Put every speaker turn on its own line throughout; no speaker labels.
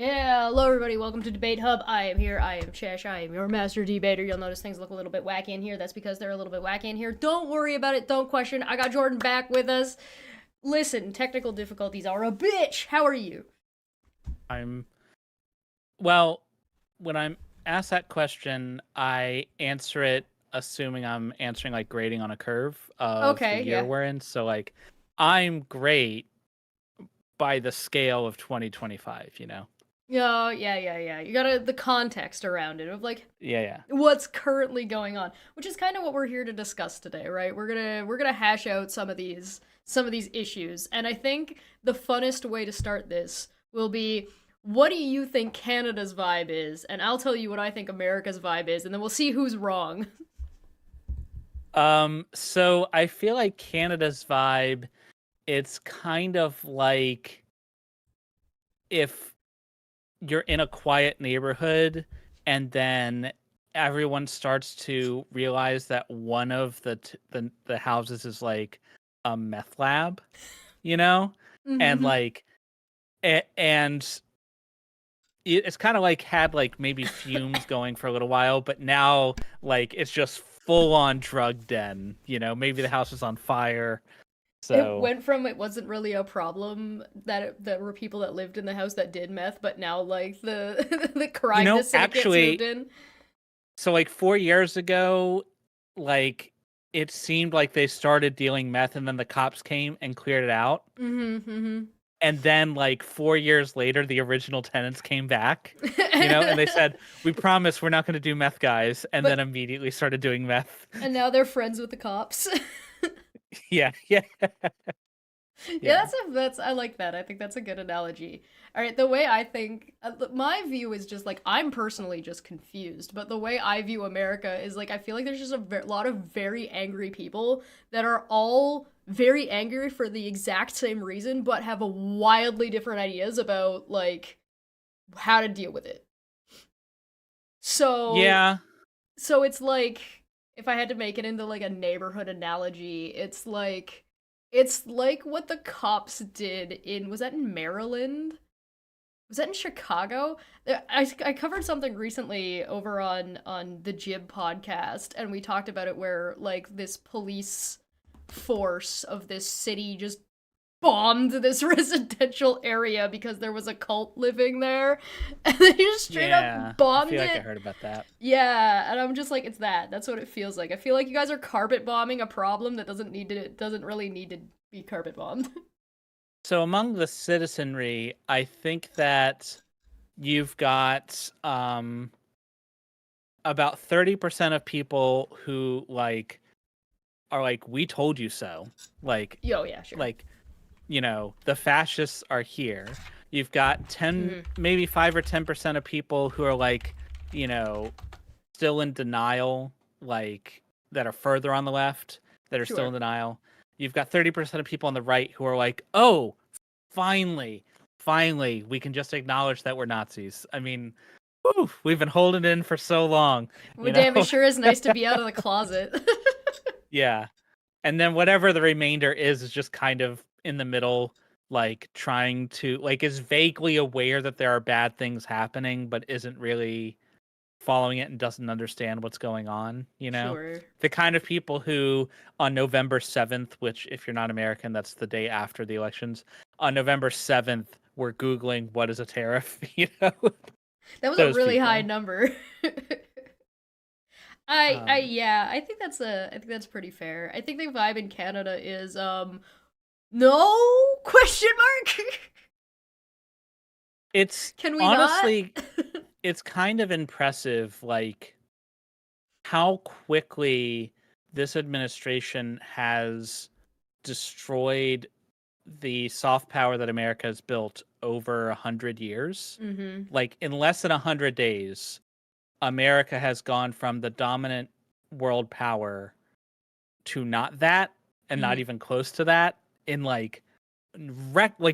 Yeah, hello everybody, welcome to Debate Hub. I am here, I am Chesh, I am your master debater. You'll notice things look a little bit wacky in here. That's because they're a little bit wacky in here. Don't worry about it, don't question. I got Jordan back with us. Listen, technical difficulties are a bitch. How are you?
I'm well, when I'm asked that question, I answer it assuming I'm answering like grading on a curve of the
Okay,
year
yeah.
we're in. So like I'm great by the scale of 2025, you know?
Yeah. You gotta, the context around it of like,
Yeah, yeah.
what's currently going on, which is kind of what we're here to discuss today, right? We're gonna hash out some of these issues, and I think the funnest way to start this will be, what do you think Canada's vibe is, and I'll tell you what I think America's vibe is, and then we'll see who's wrong.
So I feel like Canada's vibe, it's kind of like if you're in a quiet neighborhood and then everyone starts to realize that one of the houses is like a meth lab, you know, and
Mm-hmm.
like and it's kind of like had like maybe fumes going for a little while, but now like it's just full on drug den, you know, maybe the house is on fire.
It
So
went from it wasn't really a problem that there were people that lived in the house that did meth, but now like the the
you
crime, the
know
syndicates moved
actually
in.
So like 4 years ago, like it seemed like they started dealing meth and then the cops came and cleared it out.
Mm-hmm.
And then like 4 years later, the original tenants came back, you know, and they
Mm-hmm.
said, "We promise we're not going to do meth, guys," and then
But
immediately started doing meth.
and now they're friends with the cops.
Yeah, yeah,
Yeah,
yeah.
that's I like that. I think that's a good analogy. All right, the way I think, my view is just like, I'm personally just confused, but the way I view America is like, I feel like there's just a lot of very angry people that are all very angry for the exact same reason, but have a wildly different ideas about like how to deal with it. So
Yeah.
so it's like, if I had to make it into like a neighborhood analogy, it's like what the cops did in, was that in Maryland? Was that in Chicago? I covered something recently over on the Jib podcast, and we talked about it, where like this police force of this city just bombed this residential area because there was a cult living there, and they just straight up
Yeah. I
bombed
feel like I
it.
heard about that.
Yeah, and I'm just like, it's that. That's what it feels like. I feel like you guys are carpet bombing a problem that doesn't really need to be carpet bombed.
So among the citizenry, I think that you've got about 30% of people who like are like, we told you so. Like
Yo, yeah, sure.
like you know, the fascists are here. You've got 10,
Mm-hmm.
maybe 5 or 10% of people who are like, you know, still in denial, like that are further on the left that are still in
Sure.
denial. You've got 30% of people on the right who are like, "Oh, finally, we can just acknowledge that we're Nazis." I mean, whew, we've been holding in for so long,
Well,
you know?
damn, it sure is nice to be out of the closet.
Yeah. And then whatever the remainder is just kind of in the middle, like trying to like is vaguely aware that there are bad things happening, but isn't really following it and doesn't understand what's going on, you know?
Sure.
The kind of people who on November 7th, which if you're not American, that's the day after the elections, on November 7th, were Googling what is a tariff, you know?
That was a
Those
really high
people.
number. I
Um
yeah, I think that's pretty fair. I think the vibe in Canada is no question mark.
it's
Can we not?
honestly it's kind of impressive like how quickly this administration has destroyed the soft power that America has built over 100 years.
Mm-hmm.
Like in less than 100 days, America has gone from the dominant world power to not that, and not
Mm-hmm.
even close to that in like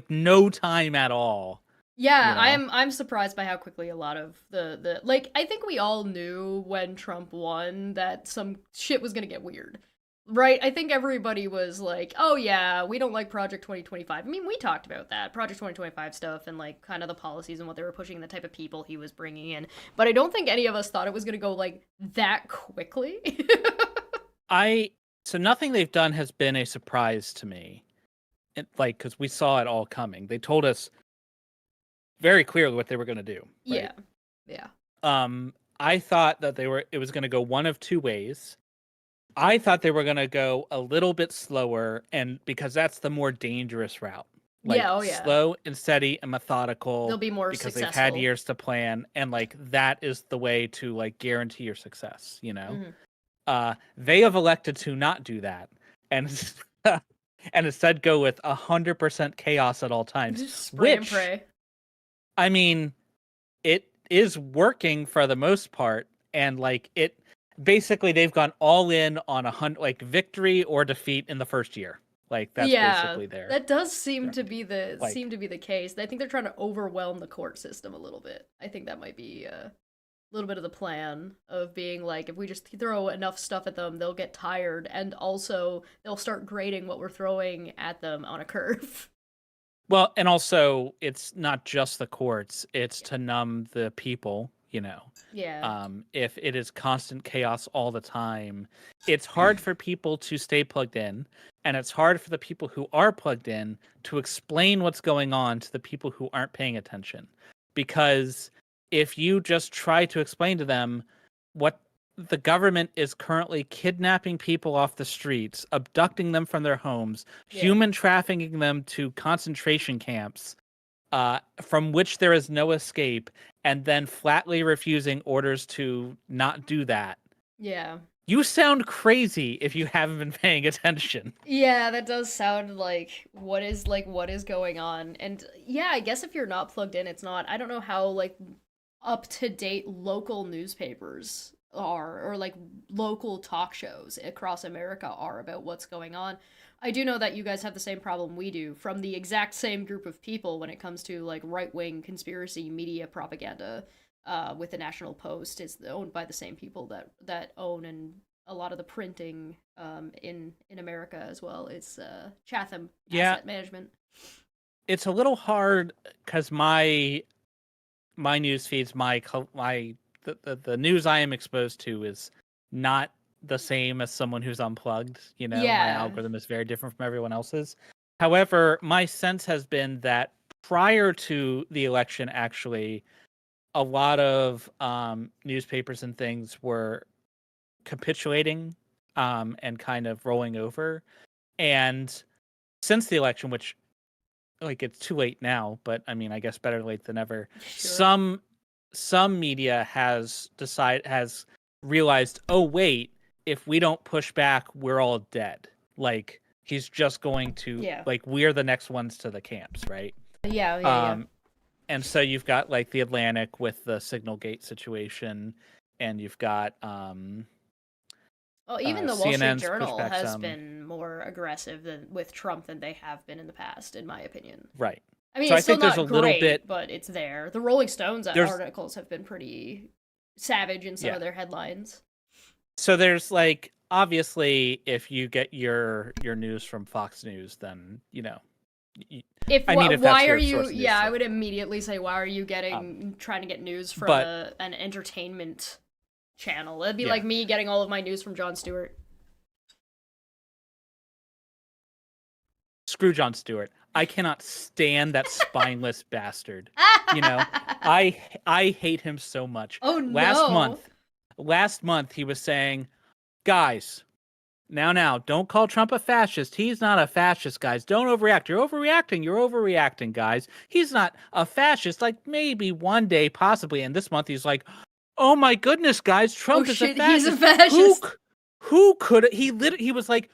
no time at all.
Yeah,
You know?
I'm surprised by how quickly a lot of the like, I think we all knew when Trump won that some shit was gonna get weird. Right, I think everybody was like, "Oh yeah, we don't like Project 2025." I mean, we talked about that Project 2025 stuff and like kind of the policies and what they were pushing, and the type of people he was bringing in. But I don't think any of us thought it was going to go like that quickly.
I so nothing they've done has been a surprise to me. Like, because we saw it all coming. They told us very clearly what they were going to do. Right.
Yeah. Yeah.
I thought that it was going to go one of two ways. I thought they were going to go a little bit slower, and because that's the more dangerous route. Like
Yeah, oh yeah.
slow and steady and methodical,
They'll be more
because
successful.
they've had years to plan, and like that is the way to like guarantee your success, you know? They have elected to not do that, and and instead go with 100% chaos at all times.
Spray and pray.
I mean, it is working for the most part, and like it basically they've gone all in on like victory or defeat in the first year. Like that's basically their.
That does seem to be
like,
the case. I think they're trying to overwhelm the court system a little bit. I think that might be a little bit of the plan of being like, if we just throw enough stuff at them, they'll get tired, and also they'll start grading what we're throwing at them on a curve.
Well, and also it's not just the courts; it's to numb the people. You know, if it is constant chaos all the time, it's hard for people to stay plugged in, and it's hard for the people who are plugged in to explain what's going on to the people who aren't paying attention. Because if you just try to explain to them what the government is currently kidnapping people off the streets, abducting them from their homes, human trafficking them to concentration camps, from which there is no escape, and then flatly refusing orders to not do that.
Yeah.
You sound crazy if you haven't been paying attention.
Yeah, that does sound like what is going on. And yeah, I guess if you're not plugged in, it's not. I don't know how like up to date local newspapers are, or like local talk shows across America are, about what's going on. I do know that you guys have the same problem we do from the exact same group of people when it comes to like right-wing conspiracy media propaganda. With the National Post is owned by the same people that own and a lot of the printing in America as well. It's Chatham Asset Management.
It's a little hard because my news feeds, the news I am exposed to is not the same as someone who's unplugged. You know, my algorithm is very different from everyone else's. However, my sense has been that prior to the election, actually, a lot of newspapers and things were capitulating and kind of rolling over. And since the election, which like it's too late now, but I mean, I guess better late than never. Sure. Some media has realized, oh wait, if we don't push back, we're all dead. Like he's just going to like we're the next ones to the camps, right?
Yeah.
And so you've got like the Atlantic with the Signalgate situation, and you've got
well, even the Wall Street Journal has been more aggressive with Trump than they have been in the past, in my opinion.
Right.
I mean, so it's still not great, but it's there. The Rolling Stones articles have been pretty savage in some of their headlines.
So there's like, obviously, if you get your news from Fox News, then, you know,
why are you? Yeah, I would immediately say, why are you trying to get news from an entertainment channel? It'd be like me getting all of my news from Jon Stewart.
Screw Jon Stewart. I cannot stand that spineless bastard. You know, I hate him so much.
Oh no!
Last month he was saying, guys, now, don't call Trump a fascist. He's not a fascist, guys. Don't overreact. You're overreacting, guys. He's not a fascist. Like, maybe one day, possibly. And this month, he's like, oh my goodness, guys, Trump is a fascist.
He's a fascist.
Who could... He was like...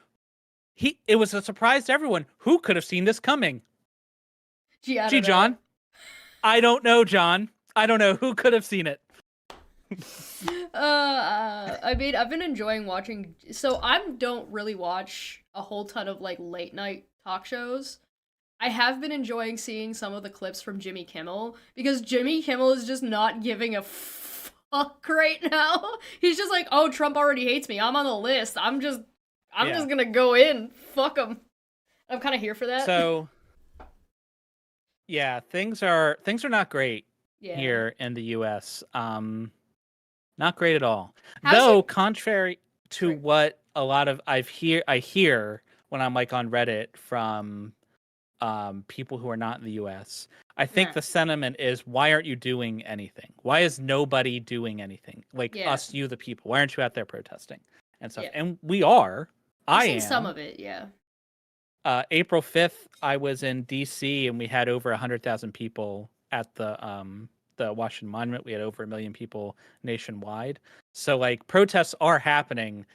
It was a surprise to everyone. Who could have seen this coming?
Gee,
John. I don't know, John. I don't know. Who could have seen it?
I mean, I've been enjoying watching. So I don't really watch a whole ton of like late night talk shows. I have been enjoying seeing some of the clips from Jimmy Kimmel, because Jimmy Kimmel is just not giving a fuck right now. He's just like, oh, Trump already hates me. I'm on the list. I'm I'm
Yeah.
just gonna go in. Fuck them. I'm kind of here for that.
So yeah, things are not great
Yeah.
here in the U.S. Not great at all.
How's your
Though, contrary to
sorry?
what a lot of I hear when I'm like on Reddit from people who are not in the U.S. I think
Nah.
the sentiment is, why aren't you doing anything? Why is nobody doing anything? Like
Yeah.
us, you, the people. Why aren't you out there protesting and stuff?
Yeah.
And we are.
I've
I
seen some
am.
of it. Yeah.
April 5th, I was in D.C. and we had over 100,000 people at the Washington Monument. We had over 1 million people nationwide. So like protests are happening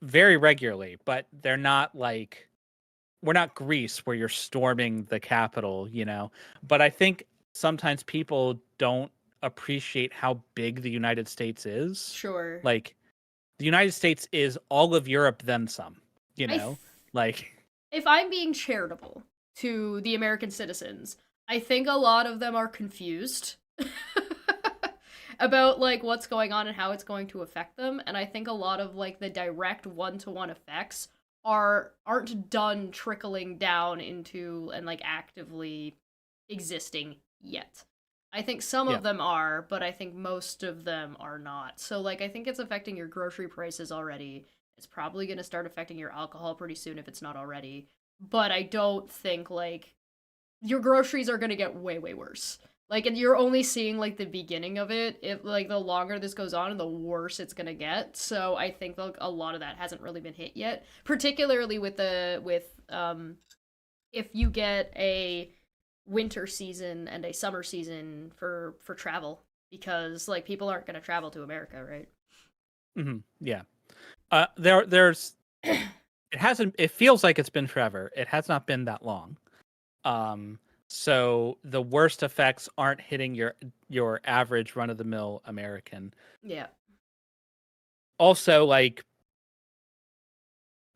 very regularly, but they're not like, we're not Greece where you're storming the Capitol, you know. But I think sometimes people don't appreciate how big the United States is.
Sure.
Like the United States is all of Europe then some, you
I th-
know. Like
if I'm being charitable to the American citizens, I think a lot of them are confused about like what's going on and how it's going to affect them, and I think a lot of like the direct one-to-one effects aren't done trickling down into and like actively existing yet. I think some
yeah.
of them are, but I think most of them are not. So like I think it's affecting your grocery prices already. It's probably going to start affecting your alcohol pretty soon if it's not already. But I don't think like your groceries are going to get way worse. Like, and you're only seeing like the beginning of it. If like the longer this goes on, the worse it's gonna get. So I think like, a lot of that hasn't really been hit yet. Particularly with if you get a winter season and a summer season for travel, because like people aren't gonna travel to America, right?
Yeah. There's it hasn't, it feels like it's been forever. It has not been that long. So the worst effects aren't hitting your average run of the mill American.
Yeah.
Also, like,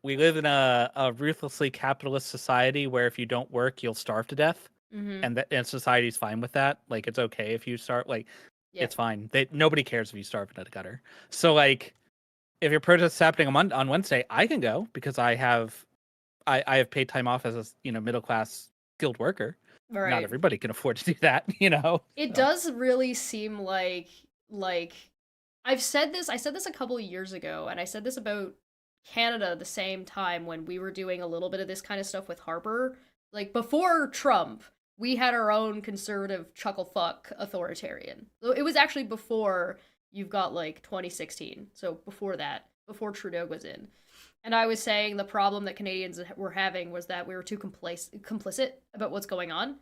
we live in a ruthlessly capitalist society where if you don't work, you'll starve to death.
Mm-hmm.
And society's fine with that. Like, it's okay if you start, like,
Yeah.
it's fine. Nobody cares if you starve in a gutter. So like, if your protest is happening on Wednesday, I can go because I have paid time off as a middle class skilled worker. Not
Right.
everybody can afford to do that, you know.
It
So.
does really seem like I said this a couple of years ago, and I said this about Canada the same time when we were doing a little bit of this kind of stuff with Harper. Like before Trump, we had our own conservative chuckle fuck authoritarian. So it was actually before you've got like 2016. So before that, before Trudeau was in. And I was saying the problem that Canadians were having was that we were too complicit about what's going on.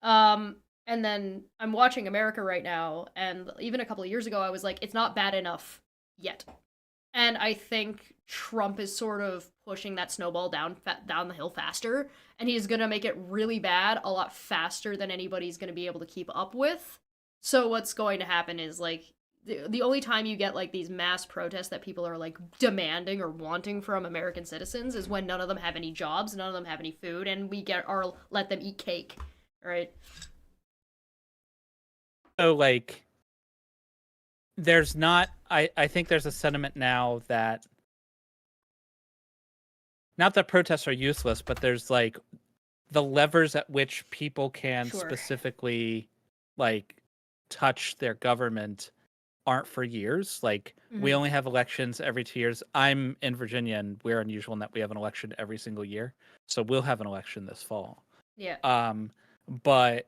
And then I'm watching America right now, and even a couple of years ago, I was like, it's not bad enough yet. And I think Trump is sort of pushing that snowball down the hill faster, and he's gonna make it really bad a lot faster than anybody's gonna be able to keep up with. So what's going to happen is like the only time you get like these mass protests that people are like demanding or wanting from American citizens is when none of them have any jobs, none of them have any food, and we get our let them eat cake, right?
So like, there's not. I think there's a sentiment now that, not that protests are useless, but there's like the levers at which people can
Sure.
specifically like touch their government aren't for years. Like, we
Mm-hmm.
only have elections every 2 years. I'm in Virginia, and we're unusual in that we have an election every single year. So we'll have an election this fall.
Yeah.
But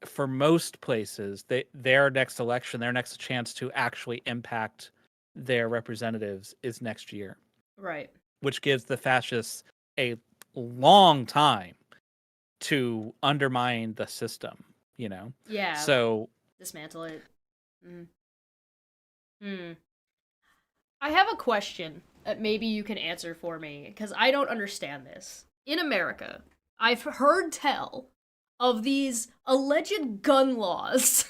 for most places, their next election, their next chance to actually impact their representatives is next year,
Right.
which gives the fascists a long time to undermine the system, you know?
Yeah.
So,
Dismantle it. Mm. Hmm. I have a question that maybe you can answer for me because I don't understand this. In America, I've heard tell of these alleged gun laws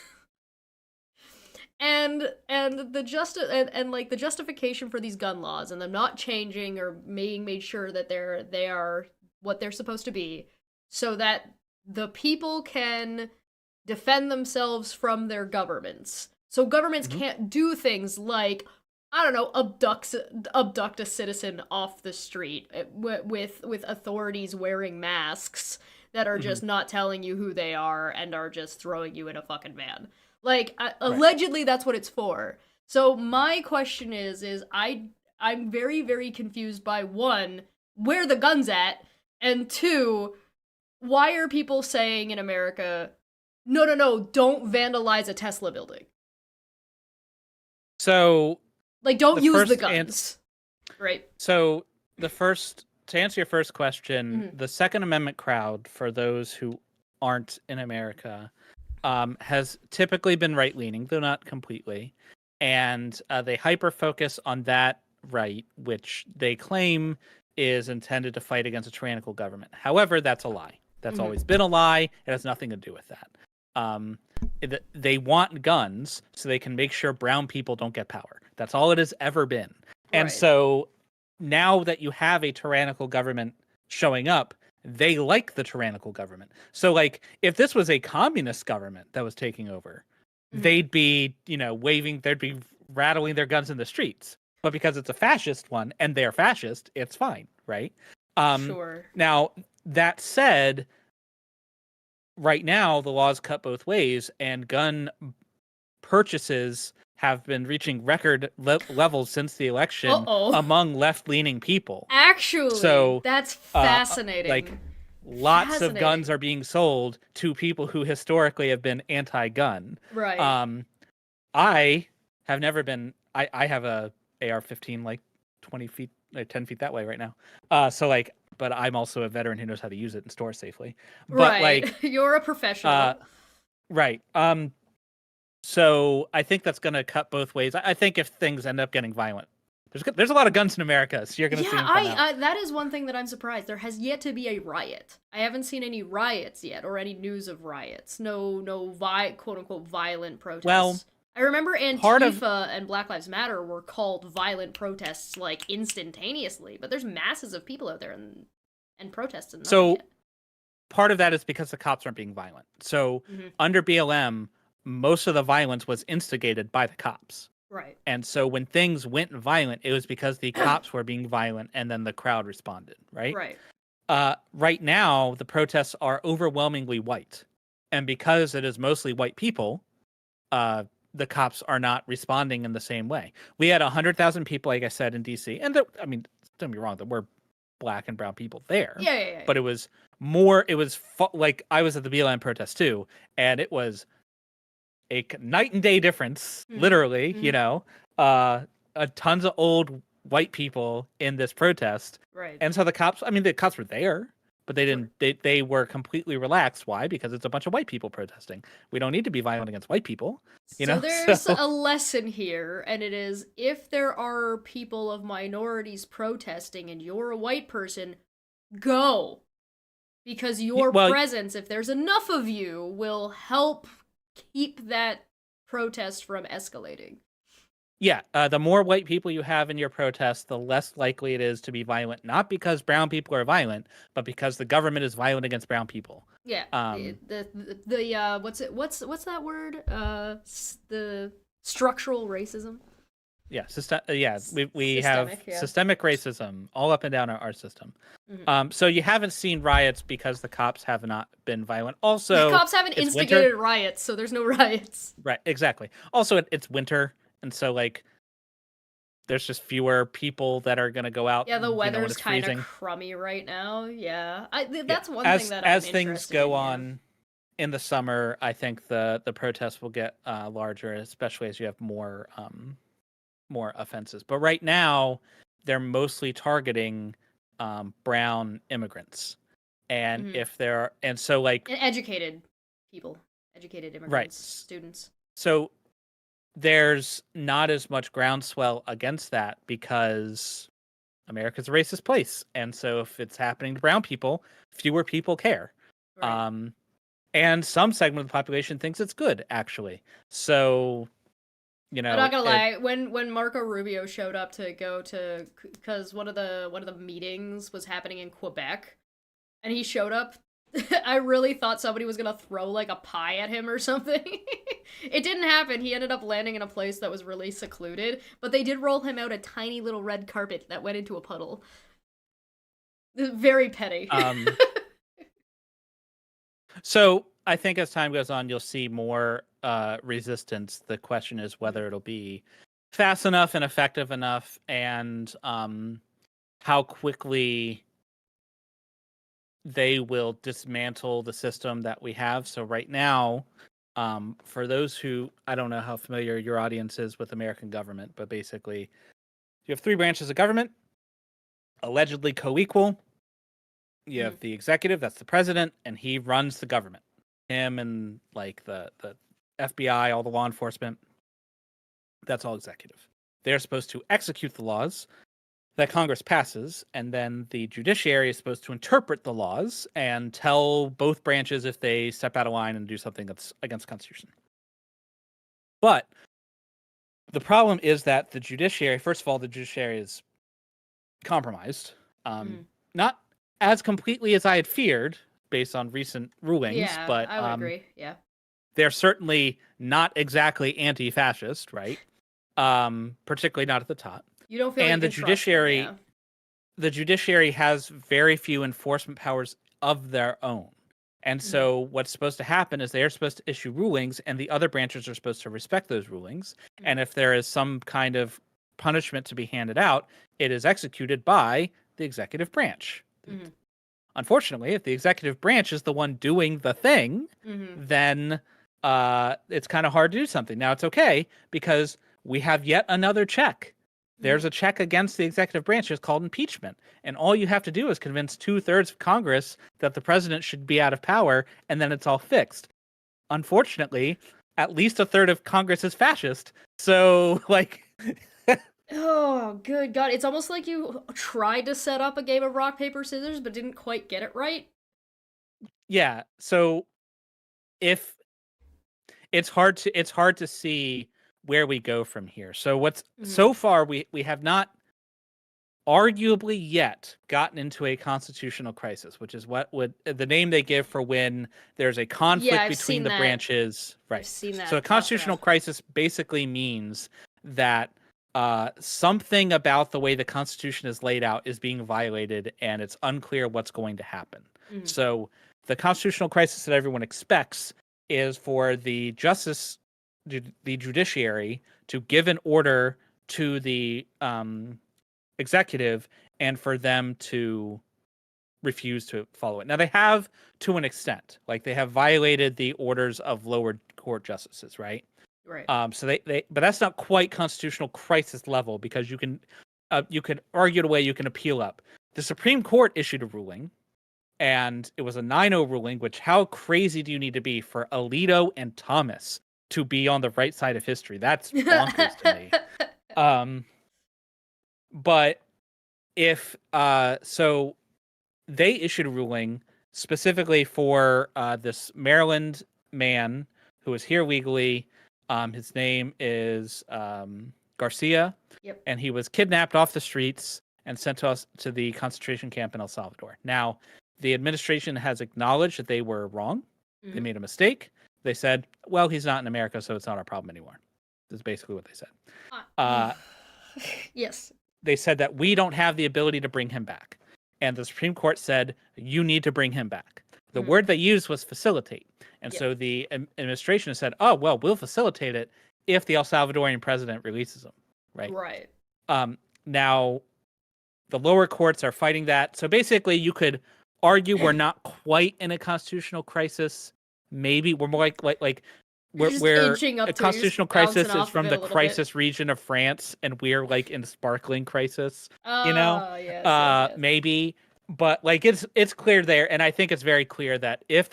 and and like the justification for these gun laws and them not changing or being made sure that they are what they're supposed to be so that the people can defend themselves from their governments. So governments
mhm.
can't do things like I don't know, abduct a citizen off the street with authorities wearing masks that are
Hmm.
just not telling you who they are and are just throwing you in a fucking van. Like
Right.
allegedly that's what it's for. So my question is I'm very very confused by one, where the guns at, and two, why are people saying in America, no, don't vandalize a Tesla building.
So
Like don't
the
use the
first answer.
guns. Right.
So the first to answer your first question,
Mhm.
the Second Amendment crowd, for those who aren't in America, has typically been right leaning, though not completely, and they hyper focus on that right, which they claim is intended to fight against a tyrannical government. However, that's a lie. That's
Mhm.
always been a lie. It has nothing to do with that. They want guns so they can make sure brown people don't get power. That's all it has ever been. And
Right.
so now that you have a tyrannical government showing up, they like the tyrannical government. So, like, if this was a communist government that was taking over,
Mhm.
they'd be, waving, they'd be rattling their guns in the streets. But because it's a fascist one and they're fascist, it's fine, right? Um,
Sure.
Now, that said, right now the laws cut both ways, and gun purchases have been reaching record levels since the election
Uh-oh.
among left-leaning people.
Actually,
So,
that's
like,
fascinating.
lots of guns
Fascinating.
are being sold to people who historically have been anti-gun.
Right.
Um, I have never been. I have a AR-15 like 20 feet, like 10 feet that way right now. So like, but I'm also a veteran who knows how to use it and store safely. But
Right.
like,
You're a
uh,
professional.
right. So I think that's going to cut both ways. I think if things end up getting violent, there's a lot of guns in America, so you're going to
Yeah,
see them come out.
that is one thing that I'm surprised. There has yet to be a riot. I haven't seen any riots yet or any news of riots. No quote unquote violent
Well,
protests. I remember
part of
Antifa and Black Lives Matter were called violent protests like instantaneously, but there's masses of people out there and protests and nothing
so
yet.
part of that is because the cops aren't being violent. So
Hmm.
under BLM, most of the violence was instigated by the cops.
Right.
And so when things went violent, it was because the cops were being violent and then the crowd responded, right?
Right.
Right now, the protests are overwhelmingly white. And because it is mostly white people, the cops are not responding in the same way. We had 100,000 people, like I said, in DC. And I mean, don't get me wrong, there were black and brown people there.
Yeah.
But it was more, like I was at the BLM protest too. And it was a night and day difference,
Hmm.
literally,
Hmm.
uh, tons of old white people in this protest.
Right.
And so the cops were there, but
Sure.
they were completely relaxed. Why? Because it's a bunch of white people protesting. We don't need to be violent against white people,
So there's
So
a lesson here, and it is if there are people of minorities protesting and you're a white person, go. Because your
well,
presence, if there's enough of you, will help keep that protest from escalating.
yeah. The more white people you have in your protest, the less likely it is to be violent. Not because brown people are violent, but because the government is violent against brown people.
Yeah,
Um,
what's that word? The structural racism.
Yeah, we have
Systemic, yeah.
systemic racism all up and down our system.
Mhm.
So you haven't seen riots because the cops have not been violent.
The
Also,
cops haven't
it's winter.
instigated riots, so there's no riots.
Right, exactly. Also, it's winter, and so like there's just fewer people that are gonna go out.
Yeah, the
When
weather's
it's
kind of
freezing.
crummy right now. Yeah,
Yeah,
that's one thing
as
that I'm
as things
interested in.
go
Yeah.
on in the summer, I think the protests will get larger, especially as you have more offenses. But right now, they're mostly targeting brown immigrants. And
Hmm.
if there are, and so like,
And educated people, educated
right.
immigrants, students.
So there's not as much groundswell against that because America's a racist place. And so if it's happening to brown people, fewer people care.
Right.
Um, and some segment of the population thinks it's good, actually. So,
I'm not gonna
it,
lie. When Marco Rubio showed up to go to, because one of the meetings was happening in Quebec, and he showed up, I really thought somebody was gonna throw like a pie at him or something. It didn't happen. He ended up landing in a place that was really secluded, but they did roll him out a tiny little red carpet that went into a puddle. Very petty.
So I think as time goes on, you'll see more resistance. The question is whether it'll be fast enough and effective enough, and how quickly they will dismantle the system that we have. So right now, for those who, I don't know how familiar your audience is with American government, but basically you have three branches of government, allegedly co-equal. You have the executive, that's the president, and he runs the government. Him and like the FBI, all the law enforcement, that's all executive. They're supposed to execute the laws that Congress passes, and then the judiciary is supposed to interpret the laws and tell both branches if they step out of line and do something that's against the Constitution. But the problem is that the judiciary, first of all, the judiciary is compromised. Not as completely as I had feared based on recent rulings, but
I would agree. Yeah.
They're certainly not exactly anti-fascist, right? Particularly not at the top.
You don't feel
and
like
the judiciary the judiciary has very few enforcement powers of their own. And so what's supposed to happen is they're supposed to issue rulings and the other branches are supposed to respect those rulings. And if there is some kind of punishment to be handed out, it is executed by the executive branch. Unfortunately, if the executive branch is the one doing the thing, then it's kind of hard to do something. Now, it's okay because we have yet another check. There's a check against the executive branch. It's called impeachment. And all you have to do is convince 2/3 of Congress that the president should be out of power, and then it's all fixed. Unfortunately, at least 1/3 of Congress is fascist. So, like...
Oh, good God. It's almost like you tried to set up a game of rock, paper, scissors, but didn't quite get it right.
Yeah, so if... It's hard to see where we go from here. So so far we have not arguably yet gotten into a constitutional crisis, which is what would the name they give for when there's a conflict between the branches. Right.
I've seen that.
So a constitutional crisis basically means that something about the way the Constitution is laid out is being violated and it's unclear what's going to happen. So the constitutional crisis that everyone expects is for the judiciary to give an order to the executive and for them to refuse to follow it. Now they have to an extent, like they have violated the orders of lower court justices, right?
Right.
So they but that's not quite constitutional crisis level because you could argue it away, you can appeal up. The Supreme Court issued a ruling and it was a 9-0 ruling, which how crazy do you need to be for Alito and Thomas to be on the right side of history? That's bonkers to me. But if so they issued a ruling specifically for this Maryland man who is here legally. His name is Garcia.
Yep.
And he was kidnapped off the streets and sent to the concentration camp in El Salvador. Now, the administration has acknowledged that they were wrong. They made a mistake. They said, well, he's not in America, so it's not our problem anymore. That's basically what they said.
Yes.
They said that we don't have the ability to bring him back. And the Supreme Court said, you need to bring him back. The word they used was facilitate. And so the administration said, oh, well, we'll facilitate it if the El Salvadorian president releases him. Right.
Right.
Now, the lower courts are fighting that. So basically, you could argue we're not quite in a constitutional crisis. Maybe we're more like where a constitutional crisis is from the crisis region of France, and we're like in sparkling crisis. Yes. Maybe, but like it's clear there, and I think it's very clear that if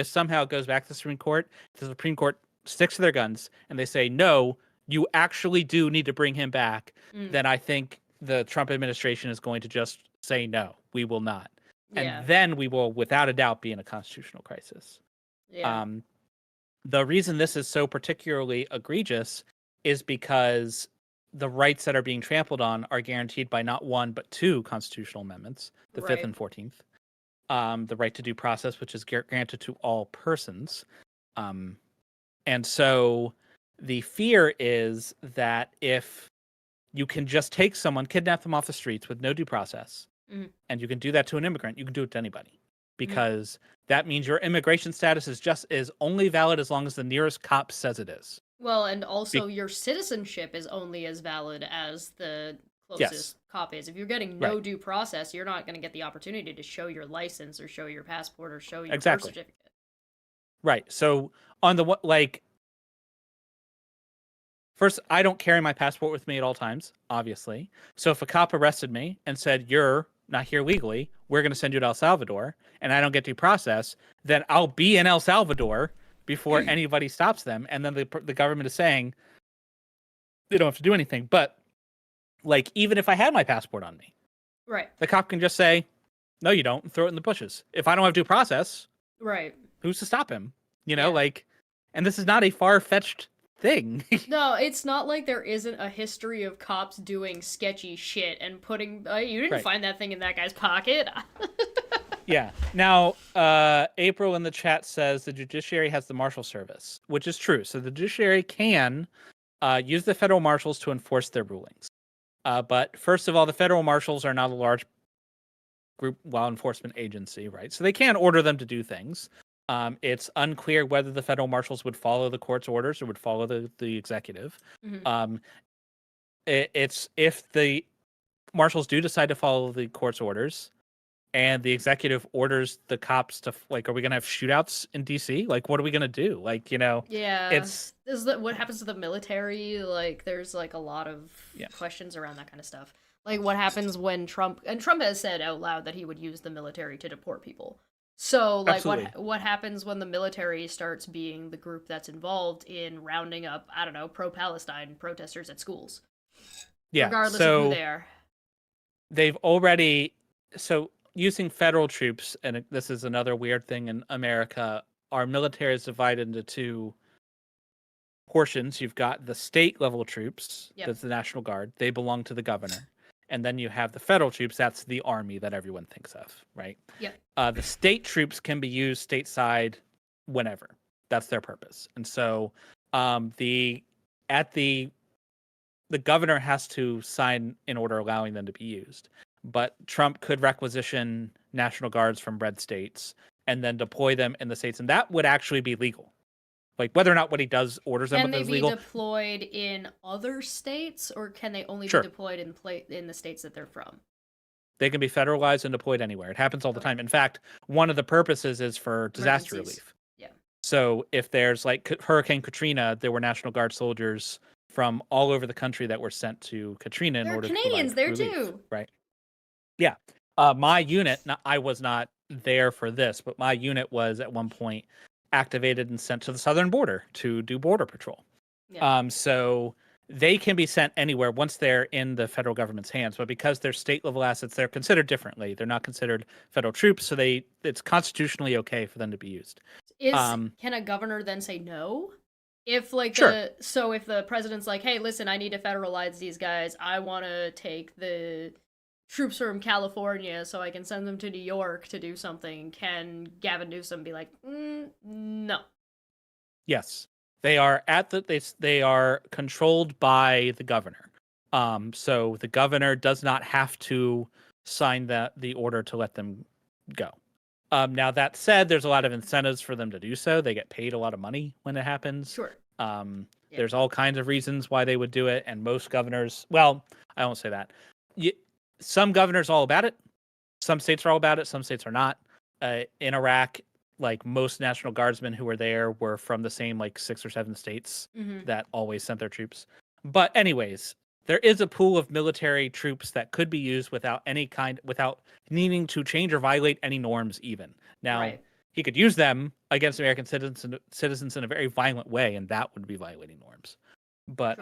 somehow it goes back to the Supreme Court, the Supreme Court sticks to their guns and they say no, you actually do need to bring him back. Then I think the Trump administration is going to just say no, we will not. And then we will, without a doubt, be in a constitutional crisis.
Yeah.
The reason this is so particularly egregious is because the rights that are being trampled on are guaranteed by not one, but two constitutional amendments, the 5th and 14th. The right to due process, which is granted to all persons. And so the fear is that if you can just take someone, kidnap them off the streets with no due process, and you can do that to an immigrant, you can do it to anybody. Because that means your immigration status is only valid as long as the nearest cop says it is.
Well, and also your citizenship is only as valid as the closest cop is. If you're getting no due process, you're not going to get the opportunity to show your license or show your passport or show your birth certificate.
Right. So on the first, I don't carry my passport with me at all times, obviously. So if a cop arrested me and said, "You're not here legally, we're going to send you to El Salvador," and I don't get due process, then I'll be in El Salvador before anybody stops them. And then the government is saying they don't have to do anything. But like, even if I had my passport on me, the cop can just say, "No, you don't," and throw it in the bushes. If I don't have due process, who's to stop him? You know, like, and this is not a far-fetched thing.
No, it's not like there isn't a history of cops doing sketchy shit and putting you didn't find that thing in that guy's pocket.
Yeah. Now, April in the chat says the judiciary has the marshal service, which is true. So the judiciary can use the federal marshals to enforce their rulings. But first of all, the federal marshals are not a large group law enforcement agency, right? So they can order them to do things. It's unclear whether the federal marshals would follow the court's orders or would follow the executive. It's if the marshals do decide to follow the court's orders and the executive orders the cops to, like, are we going to have shootouts in DC? Like, what are we going to do? Like, you know,
is that what happens to the military? Like, there's like a lot of questions around that kind of stuff. Like, what happens when Trump has said out loud that he would use the military to deport people. So, like, what happens when the military starts being the group that's involved in rounding up, I don't know, pro-Palestine protesters at schools? Yeah, regardless of who they are.
They've already... So, using federal troops, and this is another weird thing in America, our military is divided into two portions. You've got the state-level troops, that's the National Guard. They belong to the governor. And then you have the federal troops, that's the army that everyone thinks of, right? The state troops can be used stateside whenever. That's their purpose. And so the governor has to sign an order allowing them to be used. But Trump could requisition National Guards from red states and then deploy them in the states. And that would actually be legal. Like, whether or not what he does orders them is legal.
Can they be deployed in other states, or can they only be deployed in the states that they're from?
They can be federalized and deployed anywhere. It happens all the time. In fact, one of the purposes is for disaster relief.
Yeah.
So if there's like Hurricane Katrina, there were National Guard soldiers from all over the country that were sent to Katrina in order to provide relief.
There too.
Right. Yeah. My unit, I was not there for this, but my unit was at one point activated and sent to the southern border to do border patrol. So they can be sent anywhere once they're in the federal government's hands, but because they're state level assets, they're considered differently. They're not considered federal troops, so it's constitutionally okay for them to be used.
Can a governor then say no? If like if the president's like, "Hey, listen, I need to federalize these guys. I want to take the troops from California so I can send them to New York to do something," can Gavin Newsom be like, no?
Yes, they are they are controlled by the governor. So the governor does not have to sign the order to let them go. Now that said, there's a lot of incentives for them to do so. They get paid a lot of money when it happens. There's all kinds of reasons why they would do it, and most governors, well, I won't say that. Some governors are all about it. Some states are all about it. Some states are not. In Iraq, like, most National Guardsmen who were there were from the same like 6 or 7 states that always sent their troops. But anyways, there is a pool of military troops that could be used without needing to change or violate any norms even. Now, he could use them against American citizens in a very violent way, and that would be violating norms. But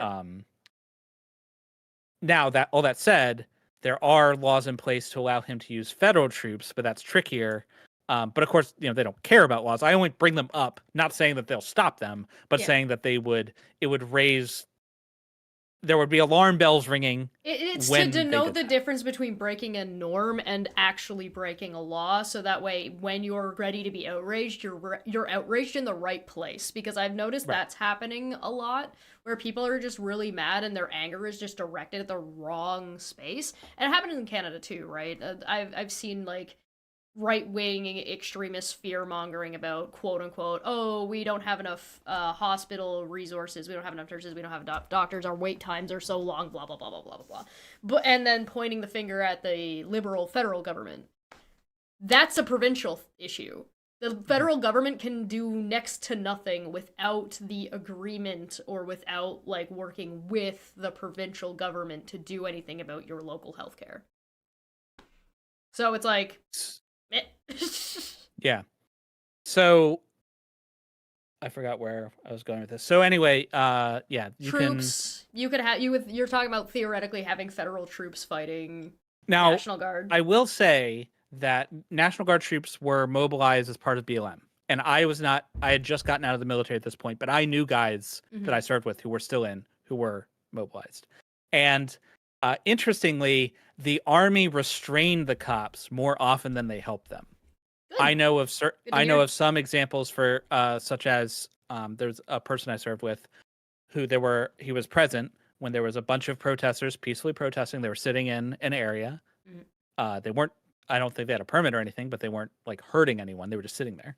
now that all that said, there are laws in place to allow him to use federal troops, but that's trickier. But of course, they don't care about laws. I only bring them up, not saying that they'll stop them, but saying that it would raise there would be alarm bells ringing
It's to
when they
denote
did
the
that.
difference between breaking a norm and actually breaking a law, so that way when you're ready to be outraged, you're outraged in the right place. Because I've noticed
Right.
that's happening a lot, where people are just really mad and their anger is just directed at the wrong space. And it happens in Canada too, right? I've seen like right wing extremist fear mongering about quote unquote, oh, we don't have enough hospital resources, we don't have enough nurses, we don't have doctors, our wait times are so long, blah blah blah blah blah blah. But and then pointing the finger at the liberal federal government. That's a provincial issue. The federal government can do next to nothing without the agreement or without like working with the provincial government to do anything about your local healthcare. So it's like
Yeah. So I forgot where I was going with this. So anyway, yeah,
troops. You could have you're talking about theoretically having federal troops fighting
now.
National Guard.
I will say that National Guard troops were mobilized as part of BLM, and I was not. I had just gotten out of the military at this point, but I knew guys that I served with who were still in, who were mobilized, and interestingly, the army restrained the cops more often than they helped them.
Good.
I know of
I
know of some examples for such as there's a person I served with who he was present when there was a bunch of protesters peacefully protesting. They were sitting in an area. They weren't, I don't think they had a permit or anything, but they weren't like hurting anyone. They were just sitting there.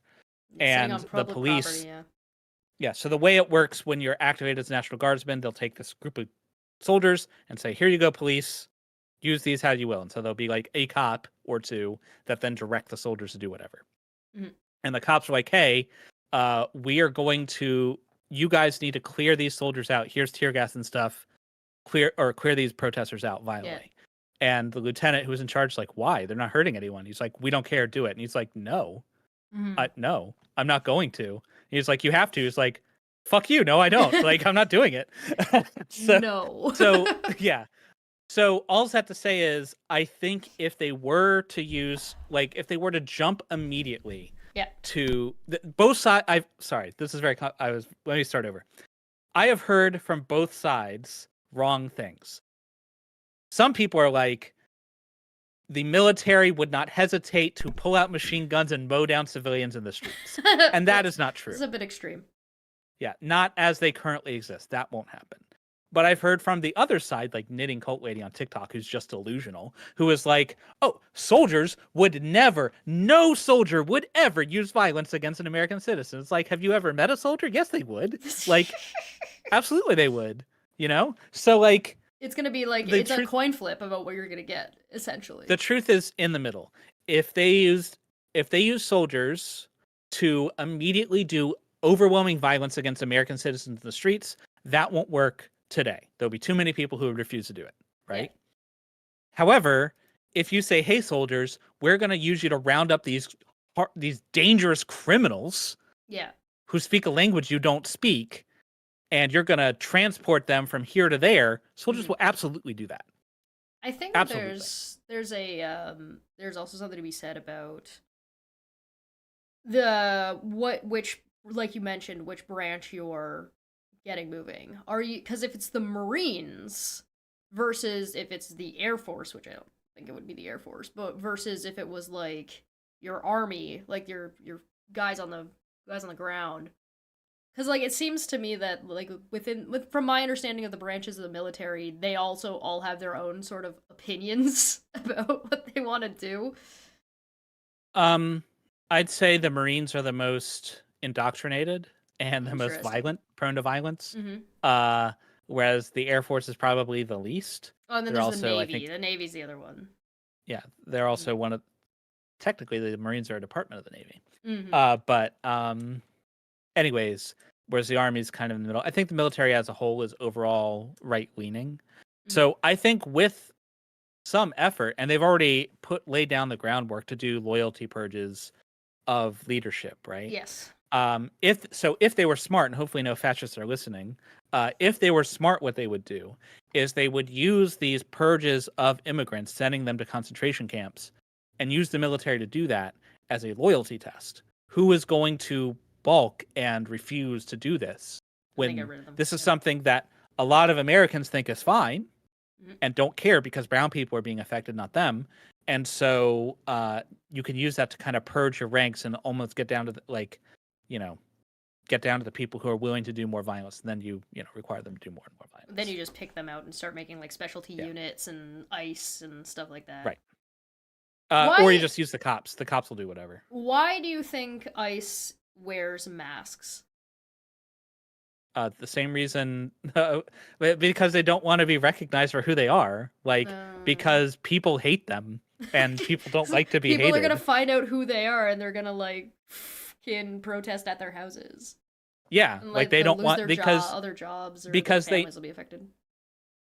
Sitting
And
on
the
public
police,
property, yeah.
Yeah. So the way it works when you're activated as National Guardsman, they'll take this group of soldiers and say, here you go, police, use these how you will. And so there'll be like a cop or two that then direct the soldiers to do whatever. And the cops are like, hey, we are going to, you guys need to clear these soldiers out. Here's tear gas and stuff. Clear these protesters out violently. Yeah. And the lieutenant who was in charge is like, why? They're not hurting anyone. He's like, we don't care. Do it. And he's like, no, no, I'm not going to. He's like, you have to. He's like, fuck you. No, I don't. Like, I'm not doing it. So yeah. So all I have to say is, I think if they were to use, like, if they were to jump immediately to both sides, this is very, let me start over. I have heard from both sides wrong things. Some people are like, the military would not hesitate to pull out machine guns and mow down civilians in the streets. And that is not true.
It's a bit extreme.
Yeah, not as they currently exist. That won't happen. But I've heard from the other side, like Knitting Cult Lady on TikTok, who's just delusional, who is like, oh, soldiers would never, no soldier would ever use violence against an American citizen. It's like, have you ever met a soldier? Yes, they would. Like, absolutely they would, you know? So, like...
It's going to be like, it's a coin flip about what you're going to get, essentially.
The truth is in the middle. If they use soldiers to immediately do overwhelming violence against American citizens in the streets, that won't work today. There'll be too many people who would refuse to do it, right? Yeah. However, if you say, hey, soldiers, we're going to use you to round up these dangerous criminals who speak a language you don't speak, and you're going to transport them from here to there, soldiers will absolutely do that.
I think that there's also something to be said about which, like you mentioned, which branch you're getting moving. Are you, because if it's the Marines versus if it's the Air Force, which I don't think it would be the Air Force, but versus if it was like your army, like your guys on the ground. Because, like, it seems to me that, like, from my understanding of the branches of the military, they also all have their own sort of opinions about what they want to do.
I'd say the Marines are the most indoctrinated and the most prone to violence. Whereas the Air Force is probably the least.
Oh, and then there's the Navy. The Navy's the other one.
Yeah, they're also one of... Technically, the Marines are a department of the Navy. Anyways, whereas the Army's kind of in the middle. I think the military as a whole is overall right-leaning. So I think with some effort, and they've already laid down the groundwork to do loyalty purges of leadership, right?
Yes.
If they were smart, and hopefully no fascists are listening, if they were smart, what they would do is they would use these purges of immigrants, sending them to concentration camps, and use the military to do that as a loyalty test. Who is going to balk and refuse to do this when this is something that a lot of Americans think is fine
Mhm.
and don't care because brown people are being affected, not them. And so you can use that to kind of purge your ranks and almost get down to you know, get down to the people who are willing to do more violence. And then you know, require them to do more and more
Then you
violence.
just pick them out and start making like specialty
Yeah,
units and ice and stuff like that.
right. Or you
Why
just use the cops. The cops will do whatever.
why do you think ice wears masks?
The same reason, because they don't want to be recognized for who they are. Like,
Um,
because people hate them and people don't like to be
People are gonna
hated.
find out who they are and they're gonna like fucking protest at their houses.
Yeah,
And
like
like
they
they'll
don't
lose
want
their other jobs, or their
because they
families will be affected.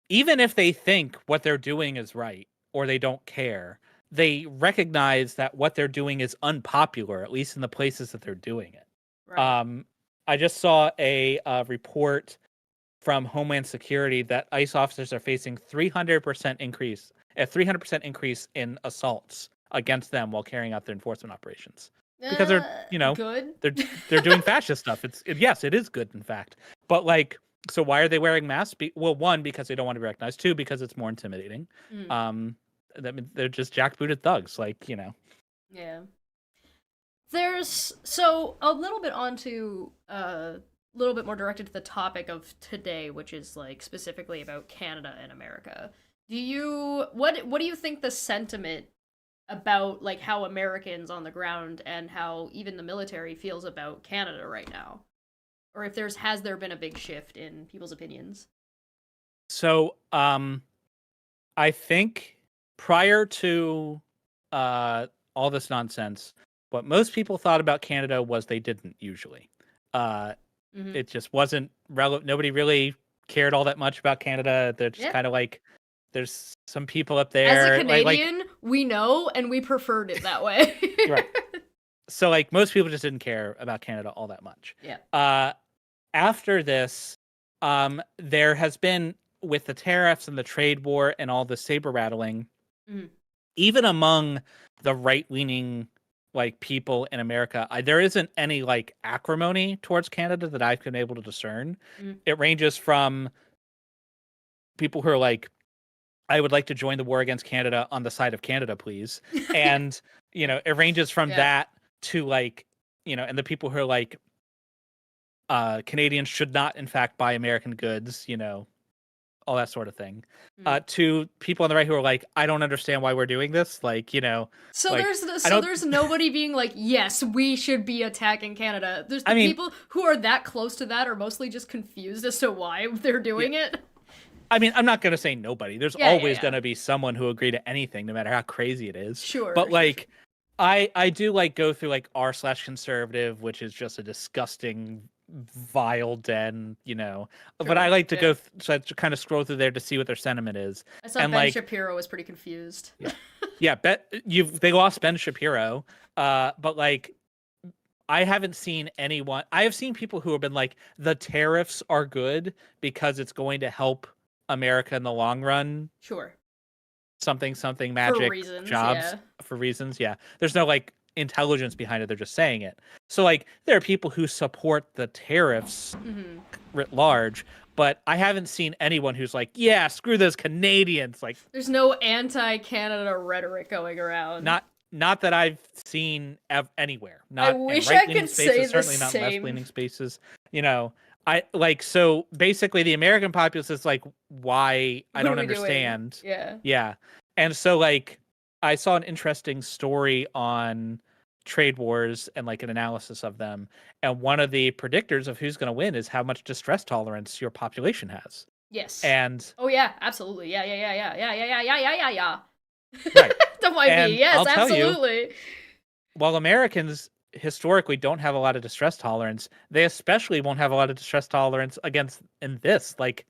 even if they think what they're doing is right or they don't care, they recognize that what they're doing is unpopular, at least in the places that they're doing it.
Right.
Um, I just saw a report from Homeland Security that ICE officers are facing 300% increase in assaults against them while carrying out their enforcement operations because they're, you know,
Good.
they're they're doing fascist stuff. Yes, it is good in fact, but like, so why are they wearing masks? Well, one, because they don't want to be recognized. Two, because it's more intimidating.
Mm,
Um, they're just jackbooted thugs, like, you know.
yeah. There's so a little bit onto a little bit more directed to the topic of today, which is like specifically about Canada and America. What do you think the sentiment about like how Americans on the ground and how even the military feels about Canada right now? Or if has there been a big shift in people's opinions?
So, I think prior to all this nonsense, what most people thought about Canada was they didn't usually. Uh,
Hmm.
it just wasn't relevant. Nobody really cared all that much about Canada. They're just
Yeah.
kind of like, there's some people up
As a
there,
Canadian, we know and we preferred it that way.
right. So like most people just didn't care about Canada all that much.
Yeah.
After this, there has been, with the tariffs and the trade war and all the saber rattling,
Mhm.
even among the right leaning like people in America, there isn't any like acrimony towards Canada that I've been able to discern.
Mhm.
It ranges from people who are like, I would like to join the war against Canada on the side of Canada, please. And, you know, it ranges from
Yeah.
that to like, you know, and the people who are like, Canadians should not, in fact, buy American goods, you know, all that sort of thing.
Mm.
To people on the right who are like, I don't understand why we're doing this. Like, you know,
So
like,
there's
I don't,
nobody being like, yes, we should be attacking Canada. There's the
I mean,
people who are that close to that are mostly just confused as to why they're
yeah,
doing it.
I mean, I'm not going to say nobody. There's
Yeah, yeah,
always
yeah.
going to be someone who agree to anything, no matter how crazy it is.
Sure,
But
sure, sure.
like, I do like go through like r/conservative, which is just a disgusting, vile den, you know. But I
Sure.
like to
Yeah.
go so I kind of scroll through there to see what their sentiment is,
I saw
and
Ben
like,
Shapiro was pretty confused.
yeah, yeah, they lost Ben Shapiro, but like, I haven't seen anyone. I have seen people who have been like, the tariffs are good because it's going to help America in the long run.
Sure.
Something
For
magic
reasons,
jobs
yeah.
for reasons. Yeah. There's no like intelligence behind it. They're just saying it. So like there are people who support the tariffs
Hmm.
writ large, but I haven't seen anyone who's like, yeah, screw those Canadians. Like
There's no anti-Canada rhetoric going around.
not that I've seen anywhere.
I
Not in
wish
right
I
leaning
could say
spaces,
the
certainly not in left
same.
leaning spaces. You know, I like, so basically the American populace is like, why? I
What are
don't
we doing?
understand.
Yeah.
Yeah. And so like I saw an interesting story on trade wars and like an analysis of them. And one of the predictors of who's going to win is how much distress tolerance your population has.
Yes.
And
Oh yeah, absolutely. Yeah, yeah, yeah, yeah, yeah, yeah, yeah, yeah, yeah, yeah, yeah.
right.
That might be.
And
Yes,
I'll tell you,
absolutely.
while Americans historically don't have a lot of distress tolerance, they especially won't have a lot of distress tolerance against in this. Like,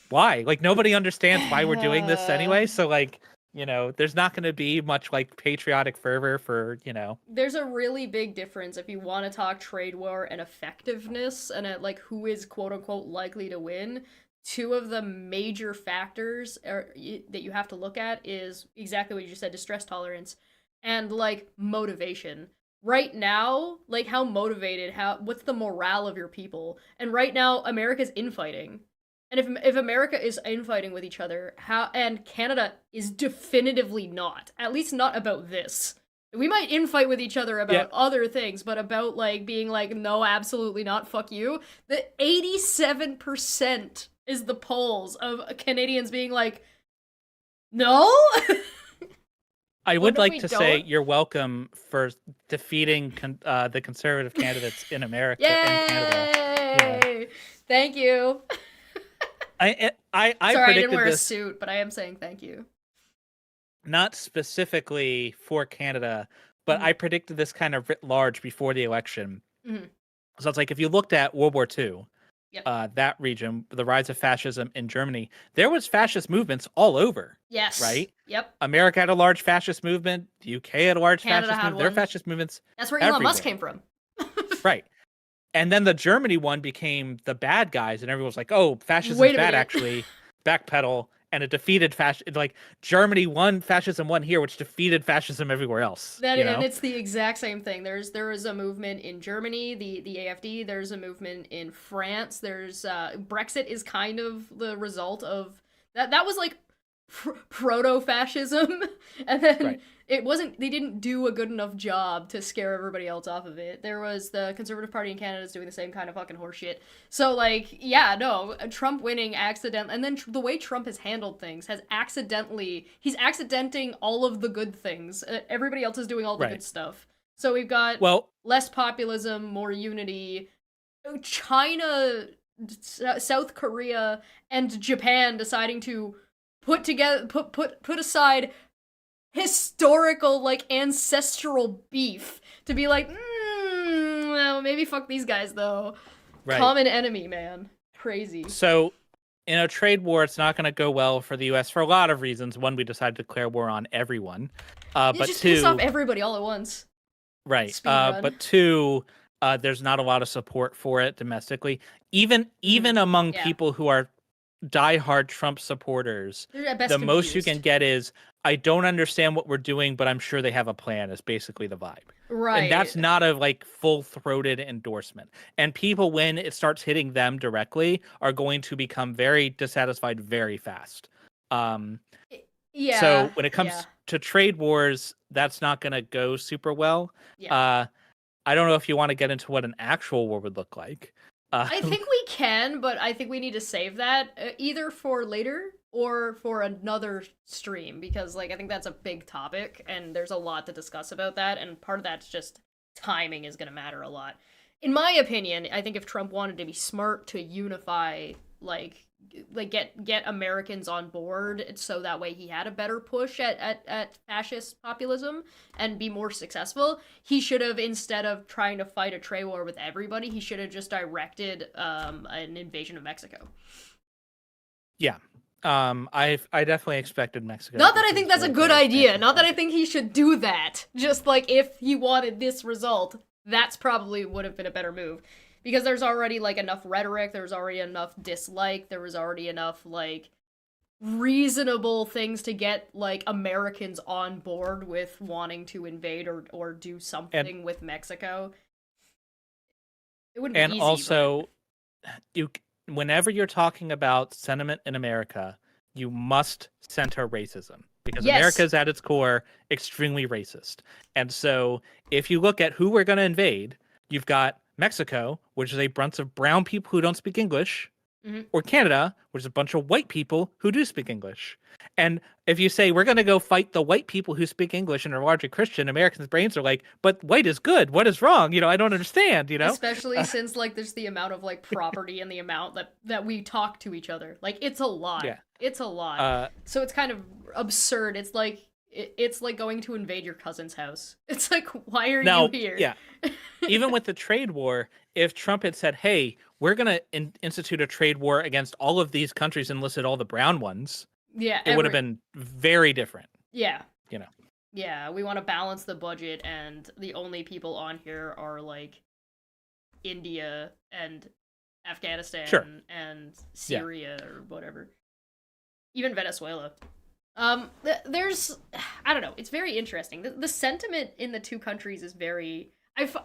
why? Like, nobody understands why we're doing this anyway. So, like, you know, there's not going to be much like patriotic fervor for, you know.
There's a really big difference if you want to talk trade war and effectiveness and at like who is quote unquote likely to win. Two of the major factors that you have to look at is exactly what you just said: distress tolerance and like motivation. right now, like how motivated, what's the morale of your people? And right now, America's infighting. And if America is infighting with each other, and Canada is definitively not, at least not about this. We might infight with each other
Yeah,
about other things, but about like being like, no, absolutely not, fuck you. The 87% is the polls of Canadians being like, no?
I
What
would
if
like
we
to say
don't?
you're welcome for defeating the conservative candidates in America in Canada. You know,
Yay! Thank you.
I
Sorry, I didn't
predicted
wear a
this
suit, but I am saying thank you.
not specifically for Canada, but
Mm-hmm.
I predicted this kind of writ large before the election.
Mm-hmm.
So it's like if you looked at World War II,
Yep.
that region, the rise of fascism in Germany, there was fascist movements all over,
Yes.
right?
Yep.
America had a large fascist movement. The UK had a large
Canada
fascist
had
movement. There are
one.
fascist movements
That's where Elon Musk
everywhere,
came from.
right? And then the Germany one became the bad guys, and everyone was like, "Oh, fascism's
Wait a
bad."
minute.
Actually, backpedal, and it defeated fascism. Like Germany won, fascism won here, which defeated fascism everywhere else.
That
You
and
know,
it's the exact same thing. There is a movement in Germany, the AFD. There's a movement in France. There's Brexit is kind of the result of that. That was like proto fascism, and then
right?
it wasn't. They didn't do a good enough job to scare everybody else off of it. There was the Conservative Party in Canada is doing the same kind of fucking horseshit. So like, yeah, no, Trump winning accident, and then the way Trump has handled things has he's accidenting all of the good things. Everybody else is doing all the
Right.
good stuff. So we've got
Well,
less populism, more unity. China, South Korea, and Japan deciding to put aside historical like ancestral beef to be like, well, maybe fuck these guys though.
right.
Common enemy, man. Crazy.
So in a trade war, it's not going to go well for the U.S. for a lot of reasons. One, we decided to declare war on everyone,
You
but
just piss off
two,
everybody all at once.
right?
Speed run.
But two, there's not a lot of support for it domestically, even among
Yeah.
people who are diehard Trump supporters.
They're at best
The most you can
confused.
get is, "I don't understand what we're doing, but I'm sure they have a plan," is basically the vibe. And
Right.
that's not a like full-throated endorsement. And people, when it starts hitting them directly, are going to become very dissatisfied very fast. Um,
Yeah.
so when it
Yeah.
comes to trade wars, that's not going to go super well.
Yeah.
Uh, I don't know if you want to get into what an actual war would look like.
I think we can, but I think we need to save that either for later or for another stream because like I think that's a big topic and there's a lot to discuss about that and part of that's just timing is going to matter a lot. In my opinion, I think if Trump wanted to be smart to unify like get Americans on board so that way he had a better push at fascist populism and be more successful, he should have, instead of trying to fight a trade war with everybody, he should have just directed an invasion of Mexico.
Yeah. I definitely expected Mexico to
Not
be
that I
pretty
think that's a
slow
good
for
idea.
expansion
Not that I
project.
think he should do that. Just like if he wanted this result, that's probably would have been a better move. Because there's already like enough rhetoric, there's already enough dislike, there was already enough like reasonable things to get like Americans on board with wanting to invade or do
And
something with Mexico. It wouldn't
and
be easy, but
also you whenever you're talking about sentiment in America, you must center racism because America
yes.
is at its core extremely racist. And so if you look at who we're going to invade, you've got Mexico, which is a bunch of brown people who don't speak English,
Mhm.
or Canada, which is a bunch of white people who do speak English. And if you say we're going to go fight the white people who speak English and are largely Christian, Americans' brains are like, "But white is good. What is wrong? I don't understand."
Especially since like there's the amount of like property and the amount that we talk to each other. Like it's a lot.
Yeah.
It's a lot.
Uh,
So it's kind of absurd. It's like going to invade your cousin's house. It's like why are you
Now,
here?
yeah, even with the trade war, if Trump had said, "Hey, we're going to institute a trade war against all of these countries and listed all the brown ones,"
Yeah,
it would have been very different.
yeah.
You know.
Yeah, we want to balance the budget and the only people on here are like India and
Sure.
Afghanistan and
Yeah.
Syria or whatever. Even Venezuela. There's, I don't know. It's very interesting. The sentiment in the two countries is very.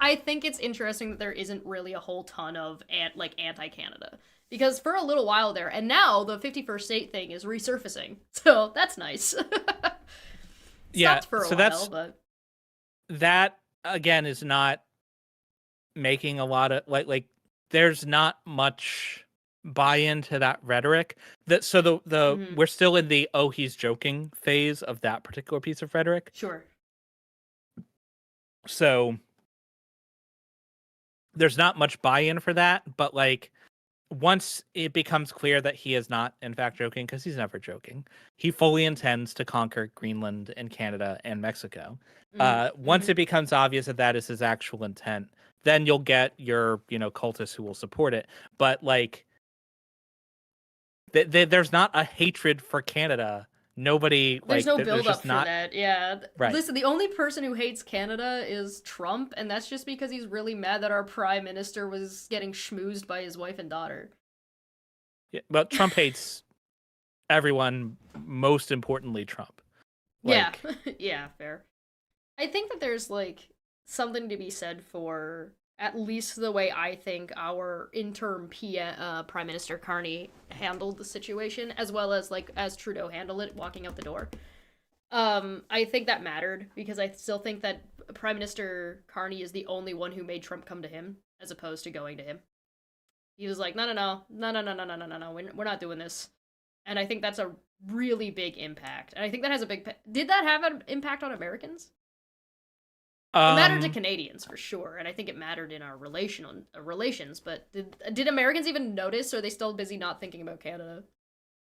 I think it's interesting that there isn't really a whole ton of anti-Canada because for a little while there, and now the 51st state thing is resurfacing, so that's nice.
Yeah,
Stopped for a
so
while, but
that again is not making a lot of there's not much buy into that rhetoric. That so the
mhm,
we're still in the oh he's joking phase of that particular piece of rhetoric.
sure.
So there's not much buy-in for that, but like once it becomes clear that he is not in fact joking, because he's never joking, he fully intends to conquer Greenland and Canada and Mexico.
Mhm,
Once
mhm.
it becomes obvious that that is his actual intent, then you'll get your cultists who will support it. But like there's not a hatred for Canada. Nobody
There's no
there's
build up
just
for
not
that. Yeah.
right.
Listen, the only person who hates Canada is Trump, and that's just because he's really mad that our prime minister was getting schmoozed by his wife and daughter.
Yeah, but Trump hates everyone. Most importantly, Trump.
Yeah.
Like
Yeah, fair. I think that there's like something to be said for at least the way I think our interim Prime Minister Carney handled the situation, as well as like as Trudeau handled it walking out the door. I think that mattered because I still think that Prime Minister Carney is the only one who made Trump come to him as opposed to going to him. He was like, no, no, no, no, no, no, no, no, no, no, no, we're not doing this. And I think that's a really big impact. And I think that has a big. Did that have an impact on Americans? It mattered to
um
Canadians for sure, and I think it mattered in our relations. But did Americans even notice? Or are they still busy not thinking about Canada?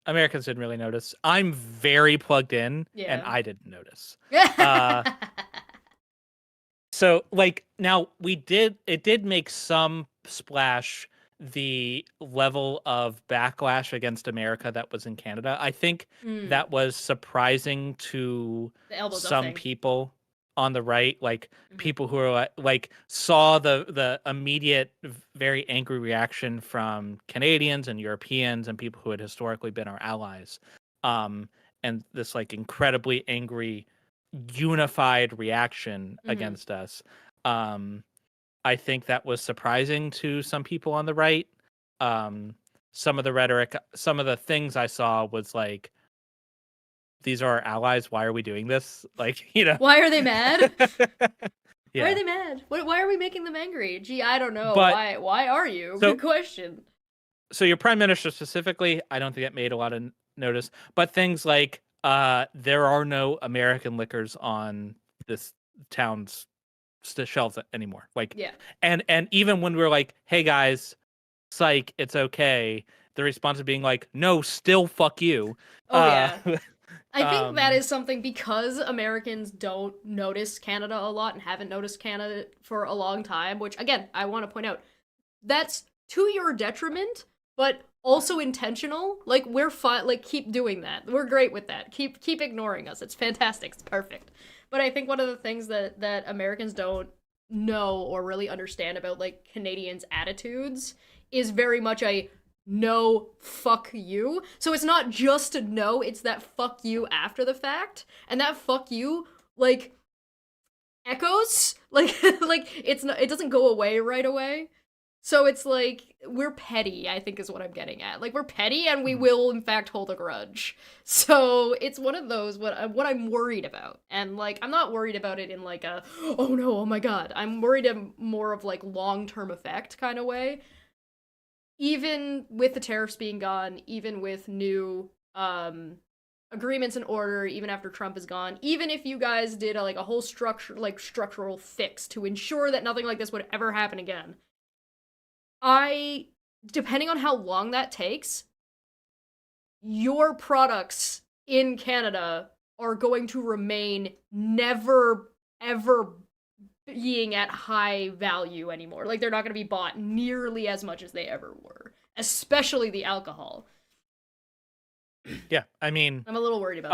Americans didn't really notice. I'm very plugged in and
Yeah.
I didn't notice. Uh so like now it did make some splash the level of backlash against America that was in Canada. I think
Mm,
that was surprising to
the elbows up
some
thing.
people on the right, like
Hmm.
people who are like saw the immediate very angry reaction from Canadians and Europeans and people who had historically been our allies. Um and this like incredibly angry unified reaction
Hmm.
against us. Um, I think that was surprising to some people on the right. Um, some of the rhetoric, some of the things I saw was like, these are our allies. Why are we doing this? Like,
Why are they mad? Why are
yeah.
they mad? Why are we making them angry? Gee, I don't know.
But
Why are you?
so,
Good question.
so your prime minister specifically, I don't think it made a lot of notice. But things like, there are no American liquors on this town's shelves anymore. Like,
Yeah.
and even when we are like, hey guys, psych, it's okay. The response of being like, no, still fuck you.
Oh
Uh,
yeah. I think that
um,
is something because Americans don't notice Canada a lot and haven't noticed Canada for a long time, which again, I want to point out, that's to your detriment, but also intentional. Like we're fine, like keep doing that. We're great with that. Keep ignoring us. It's fantastic. It's perfect. But I think one of the things that Americans don't know or really understand about like Canadians' attitudes is very much a no fuck you. So it's not just a no, it's that fuck you after the fact. And that fuck you like echoes like like it's not, it doesn't go away right away. So it's like we're petty, I think is what I'm getting at. Like we're petty and we will in fact hold a grudge. So it's one of those what I'm worried about. And like I'm not worried about it in like a oh no, oh my god. I'm worried more of like long-term effect kind of way. Even with the tariffs being gone, even with new agreements in order, even after Trump is gone, even if you guys did like a whole structural fix to ensure that nothing like this would ever happen again, I, depending on how long that takes, your products in Canada are going to remain never, ever being at high value anymore. Like, they're not going to be bought nearly as much as they ever were, especially the alcohol.
yeah, I mean,
I'm a little worried about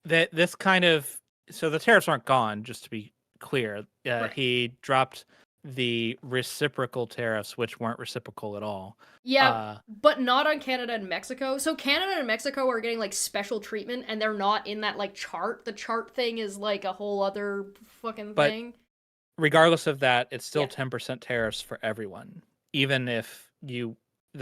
that.
that this kind of so the tariffs aren't gone. Just to be clear,
Right.
he dropped the reciprocal tariffs, which weren't reciprocal at all.
Yeah,
Uh,
but not on Canada and Mexico. So Canada and Mexico are getting like special treatment and they're not in that like chart. The chart thing is like a whole other fucking
but
thing.
regardless of that, it's still
Yeah.
10% tariffs for everyone, even if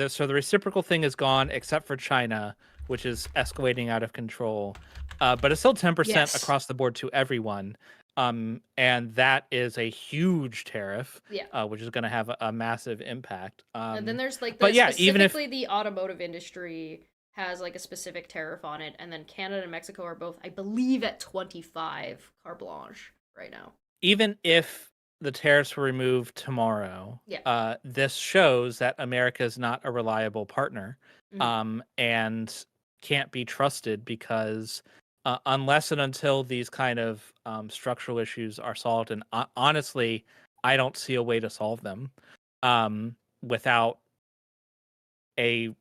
so the reciprocal thing is gone, except for China, which is escalating out of control. But it's still 10%
Yes.
across the board to everyone. And that is a huge tariff,
Yeah.
which is going to have a massive impact.
And then there's like
But
the
yeah, even if
specifically the automotive industry has like a specific tariff on it, and then Canada and Mexico are both, I believe, at 25 carte blanche right now.
even if the tariffs were removed tomorrow,
Yeah.
this shows that America is not a reliable partner,
Mhm.
and can't be trusted because unless and until these kind of structural issues are solved, and honestly, I don't see a way to solve them without a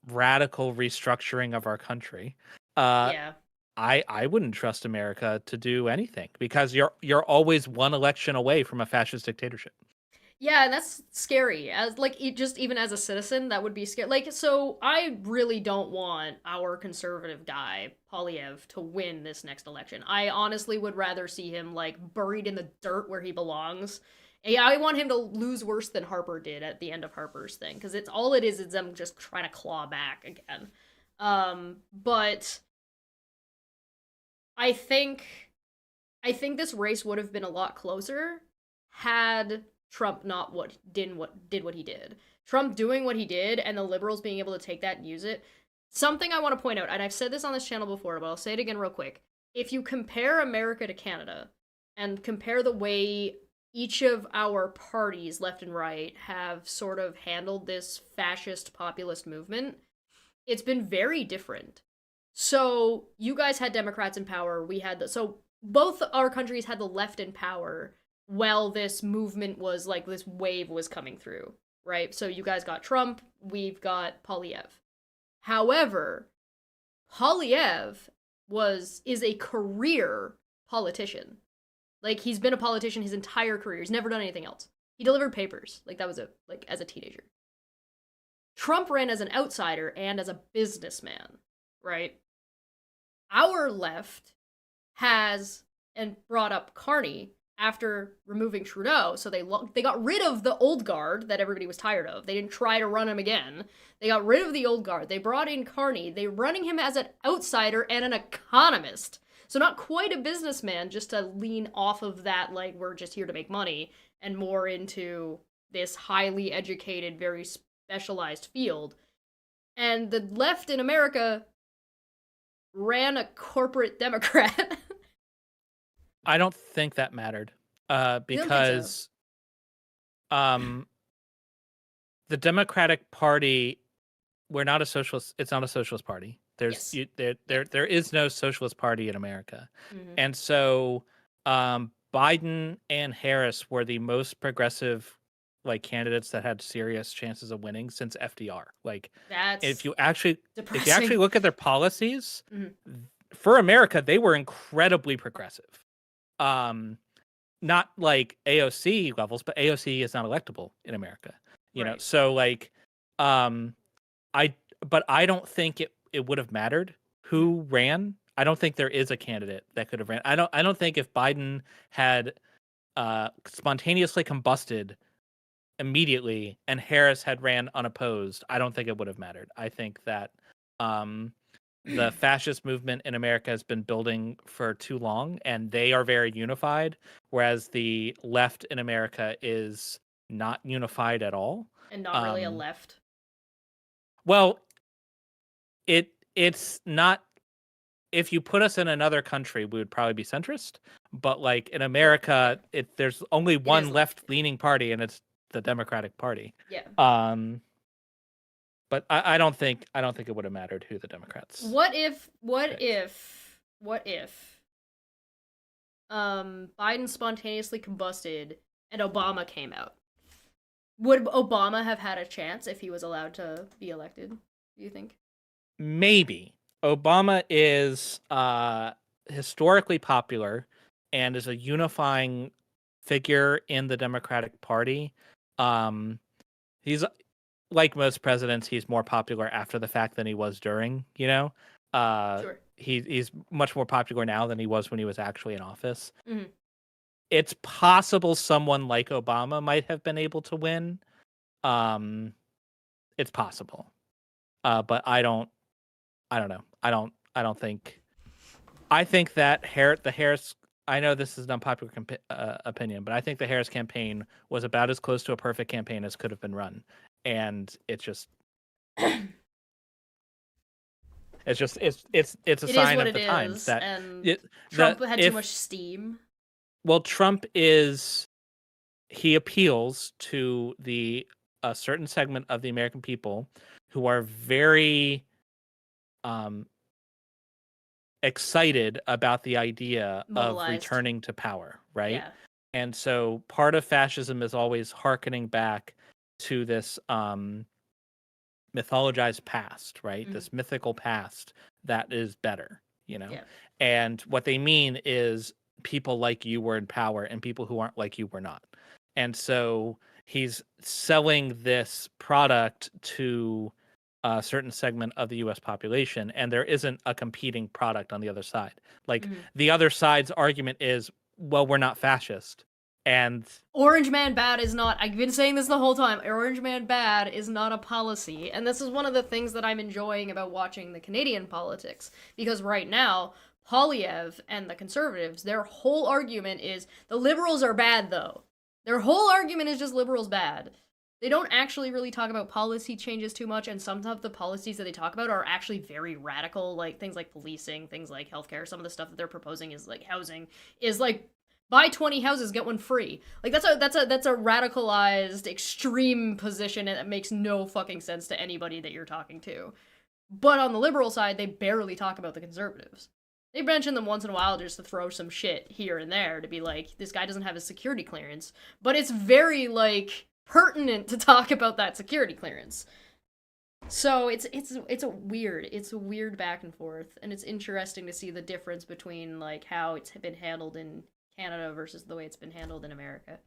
radical restructuring of our country. Uh,
Yeah.
I wouldn't trust America to do anything because you're always one election away from a fascist dictatorship.
Yeah, and that's scary. As like just even as a citizen, that would be scary. Like, so I really don't want our conservative guy Polyev to win this next election. I honestly would rather see him like buried in the dirt where he belongs. Yeah, I want him to lose worse than Harper did at the end of Harper's thing because it's all it is them just trying to claw back again. But I think I think this race would have been a lot closer had Trump not what he did. Trump doing what he did and the liberals being able to take that and use it. Something I want to point out, and I've said this on this channel before, but I'll say it again real quick. If you compare America to Canada and compare the way each of our parties, left and right, have sort of handled this fascist populist movement, it's been very different. So you guys had Democrats in power. We had so both our countries had the left in power while this movement was like this wave was coming through, right? So you guys got Trump, we've got Polyev. However, Polyev is a career politician. Like he's been a politician his entire career. He's never done anything else. He delivered papers. Like that was it, like as a teenager. Trump ran as an outsider and as a businessman, right? Our left has and brought up Carney after removing Trudeau, so they got rid of the old guard that everybody was tired of. They didn't try to run him again. They got rid of the old guard. They brought in Carney. They're running him as an outsider and an economist. So not quite a businessman, just to lean off of that, like we're just here to make money, and more into this highly educated, very specialized field. And the left in America ran a corporate Democrat.
I don't think that mattered
You don't think so?
because um, the Democratic Party, we're not a socialist. It's not a socialist party.
Yes.
There is no socialist party in America,
Mm-hmm.
and so Biden and Harris were the most progressive like candidates that had serious chances of winning since FDR. Like if
That's
you actually
depressing.
look at their policies
Mm-hmm.
for America, they were incredibly progressive. Um, not like AOC levels, but AOC is not electable in America. You know,
Right.
so like um I but I don't think it would have mattered
Mm-hmm.
who ran. I don't think there is a candidate that could have ran. I don't think if Biden had spontaneously combusted immediately and Harris had ran unopposed, I don't think it would have mattered. I think that um the fascist movement in America has been building for too long and they are very unified, whereas the left in America is not unified at all.
And not really a
Um,
left.
well, it's not. If you put us in another country, we would probably be centrist. But like in
Right. Yeah.
America, there's only
It is
one
left.
left-leaning party, and it's the Democratic Party.
Yeah.
Um, but I don't think it would have mattered who the Democrats
What if? What
picked.
if? What if? Biden spontaneously combusted and Obama came out. Would Obama have had a chance if he was allowed to be elected? Do you think?
Maybe Obama is historically popular and is a unifying figure in the Democratic Party. He's like most presidents, he's more popular after the fact than he was during,
Sure.
He's much more popular now than he was when he was actually in office.
Mhm.
It's possible someone like Obama might have been able to win. It's possible. But I don't know. I don't think. I think that the Harris. I know this is an unpopular opinion, but I think the Harris campaign was about as close to a perfect campaign as could have been run, and it's just it's a
It is
sign
what
of
it
the times
is,
that
and Trump had too
if
much steam.
well, he appeals to a certain segment of the American people who are very excited about the idea of
Mobilized.
returning to power, right?
Yeah.
And so part of fascism is always hearkening back to this mythologized past, right?
Mhm.
This mythical past that is better, you know?
Yeah.
And what they mean is people like you were in power and people who aren't like you were not. And so he's selling this product to a certain segment of the US population, and there isn't a competing product on the other side. Like
Mhm.
the other side's argument is, well, we're not fascist. And
Orange Man bad is not. I've been saying this the whole time. Orange Man bad is not a policy, and this is one of the things that I'm enjoying about watching the Canadian politics, because right now Polyev and the Conservatives, their whole argument is the Liberals are bad though. Their whole argument is just Liberals bad. They don't actually really talk about policy changes too much, and some of the policies that they talk about are actually very radical, like things like policing, things like healthcare. Some of the stuff that they're proposing is like housing, is like buy 20 houses, get one free. Like that's a radicalized extreme position, and it makes no fucking sense to anybody that you're talking to. But on the liberal side, they barely talk about the conservatives. They mention them once in a while just to throw some shit here and there to be like, this guy doesn't have his security clearance. But it's very like pertinent to talk about that security clearance. So it's a weird back and forth, and it's interesting to see the difference between like how it's been handled in Canada versus the way it's been handled in America.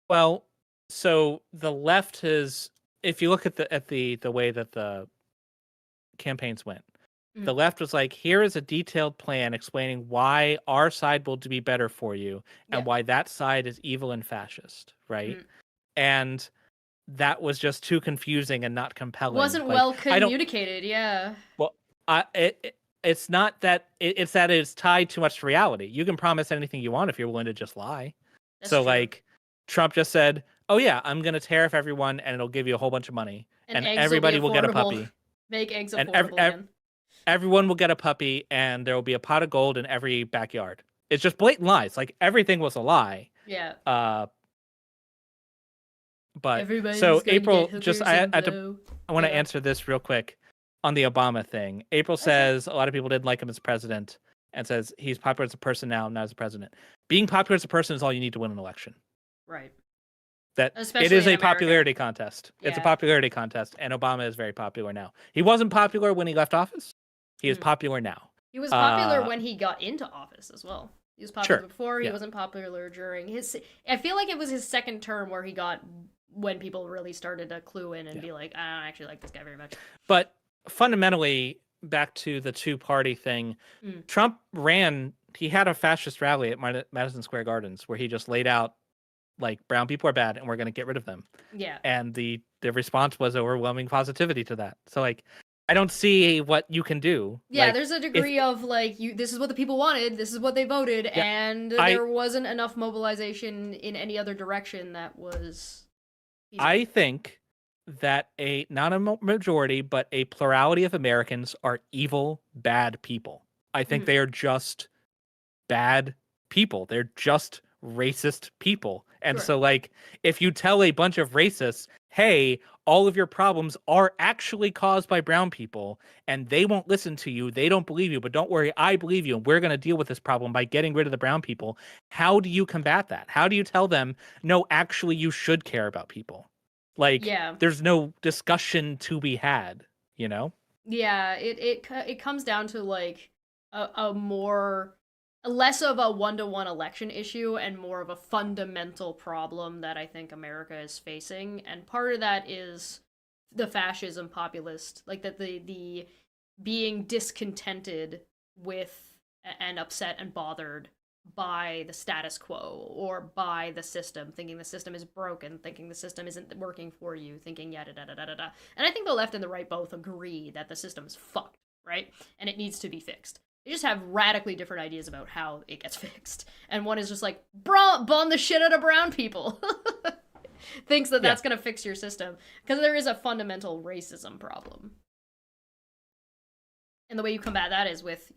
well, so the left has, if you look at the way that the campaigns went,
Mm,
the left was like, here is a detailed plan explaining why our side will be better for you
yeah.
and why that side is evil and fascist, right?
Mm.
And that was just too confusing and not compelling.
Wasn't
Like,
well
I don't,
communicated, yeah.
well, it's not that it's that it's tied too much to reality. You can promise anything you want if you're willing to just lie.
That's
So
true.
like Trump just said, "Oh yeah, I'm going to tariff everyone and it'll give you a whole bunch of money
And
and
eggs will be
everybody will get a
affordable.
puppy
Make eggs
and
affordable again.
everyone will get a puppy and there will be a pot of gold in every backyard." It's just blatant lies. Like everything was a lie.
Yeah.
Uh but
Everybody's
so
going to get
April, just
hookers and
I
blow.
want to
Yeah.
answer this real quick on the Obama thing. April
Okay.
says a lot of people didn't like him as president and says he's popular as a person now, not as a president. Being popular as a person is all you need to win an election.
Right.
That it
Especially
is
in
a
America.
popularity contest. It's a
Yeah.
popularity contest, and Obama is very popular now. He wasn't popular when he left office. He is
Mm.
popular now.
He was popular
Uh,
when he got into office as well. He was popular
sure,
before. He
yeah,
wasn't popular during his. I feel like it was his second term where he got when people really started to clue in and
yeah.
be like, I don't actually like this guy very much.
But fundamentally, back to the two-party thing,
Mm.
Trump ran. He had a fascist rally at Madison Square Gardens where he just laid out like brown people are bad and we're going to get rid of them,
Yeah.
and the response was overwhelming positivity to that. So like, I don't see what you can do.
Yeah,
Like
there's a
if
degree of like you this is what the people wanted, this is what they voted,
yeah,
and
I
there wasn't enough mobilization in any other direction that was feasible.
I think that a not a majority, but a plurality of Americans are evil, bad people. I think
Mhm.
they are just bad people. They're just racist people. And
Sure.
so, like, if you tell a bunch of racists, hey, all of your problems are actually caused by brown people, and they won't listen to you, they don't believe you, but don't worry, I believe you, and we're going to deal with this problem by getting rid of the brown people. How do you combat that? How do you tell them, no, actually, you should care about people? Like,
Yeah.
there's no discussion to be had, you know?
Yeah, it comes down to like a more less of a one-to-one election issue and more of a fundamental problem that I think America is facing. And part of that is the fascism populist, like that the being discontented with and upset and bothered by the status quo or by the system, thinking the system is broken, thinking the system isn't working for you, thinking yada da da da da da. And I think the left and the right both agree that the system is fucked, right? And it needs to be fixed. They just have radically different ideas about how it gets fixed. And one is just like, bomb the shit out of brown people. Thinks that that's going to fix your system. Because there is a fundamental racism problem. And the way you combat that is with,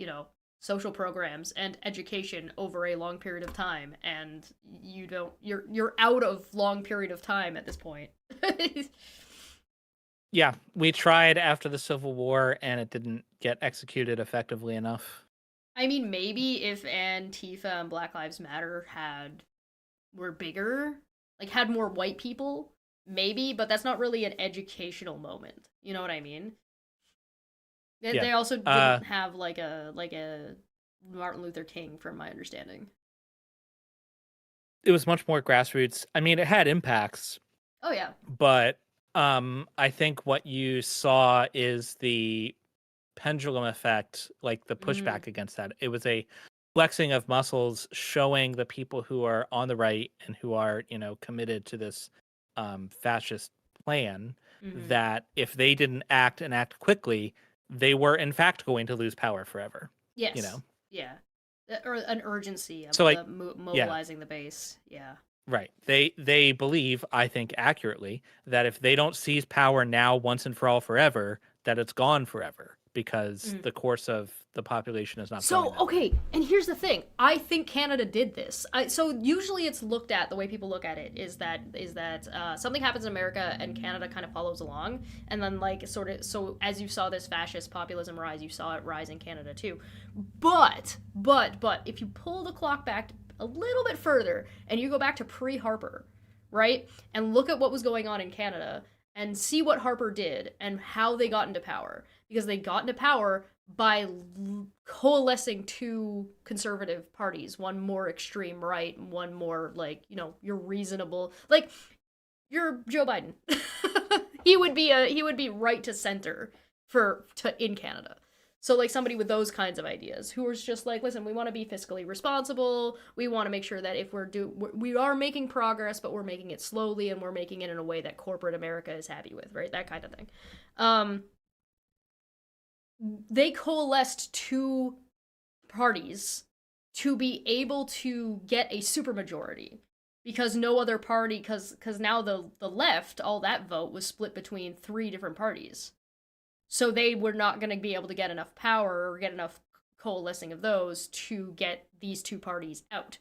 social programs and education over a long period of time. And you're out of long period of time at this point.
Yeah, we tried after the Civil War, and it didn't get executed effectively enough.
I mean, maybe if Antifa and Black Lives Matter were bigger, like had more white people, maybe, but that's not really an educational moment. You know what I mean? They also didn't have like a Martin Luther King, from my understanding.
It was much more grassroots. I mean, it had impacts.
Oh yeah.
But I think what you saw is the pendulum effect, like the pushback against that. It was a flexing of muscles, showing the people who are on the right and who are, committed to this fascist plan that if they didn't act and act quickly, they were in fact going to lose power forever.
Yes. Yeah. Or an urgency of
so,
mobilizing the base. Yeah.
Right. They believe, I think accurately, that if they don't seize power now once and for all forever, that it's gone forever because the course of the population is not going that
okay,
way.
And here's the thing. I think Canada did this. So usually it's looked at, the way people look at it is that something happens in America and Canada kind of follows along, and then like sort of, so as you saw this fascist populism rise, you saw it rise in Canada too. But if you pull the clock back a little bit further and you go back to pre-Harper, right, and look at what was going on in Canada and see what Harper did and how they got into power, because they got into power by coalescing two conservative parties, one more extreme right, one more like, you're reasonable, like you're Joe Biden. he would be right to center in Canada. So like somebody with those kinds of ideas who was just like, listen, we want to be fiscally responsible. We want to make sure that if we are making progress, but we're making it slowly and we're making it in a way that corporate America is happy with, right? That kind of thing. They coalesced two parties to be able to get a supermajority, because no other party, because now the left, all that vote was split between three different parties. So they were not going to be able to get enough power or get enough coalescing of those to get these two parties out.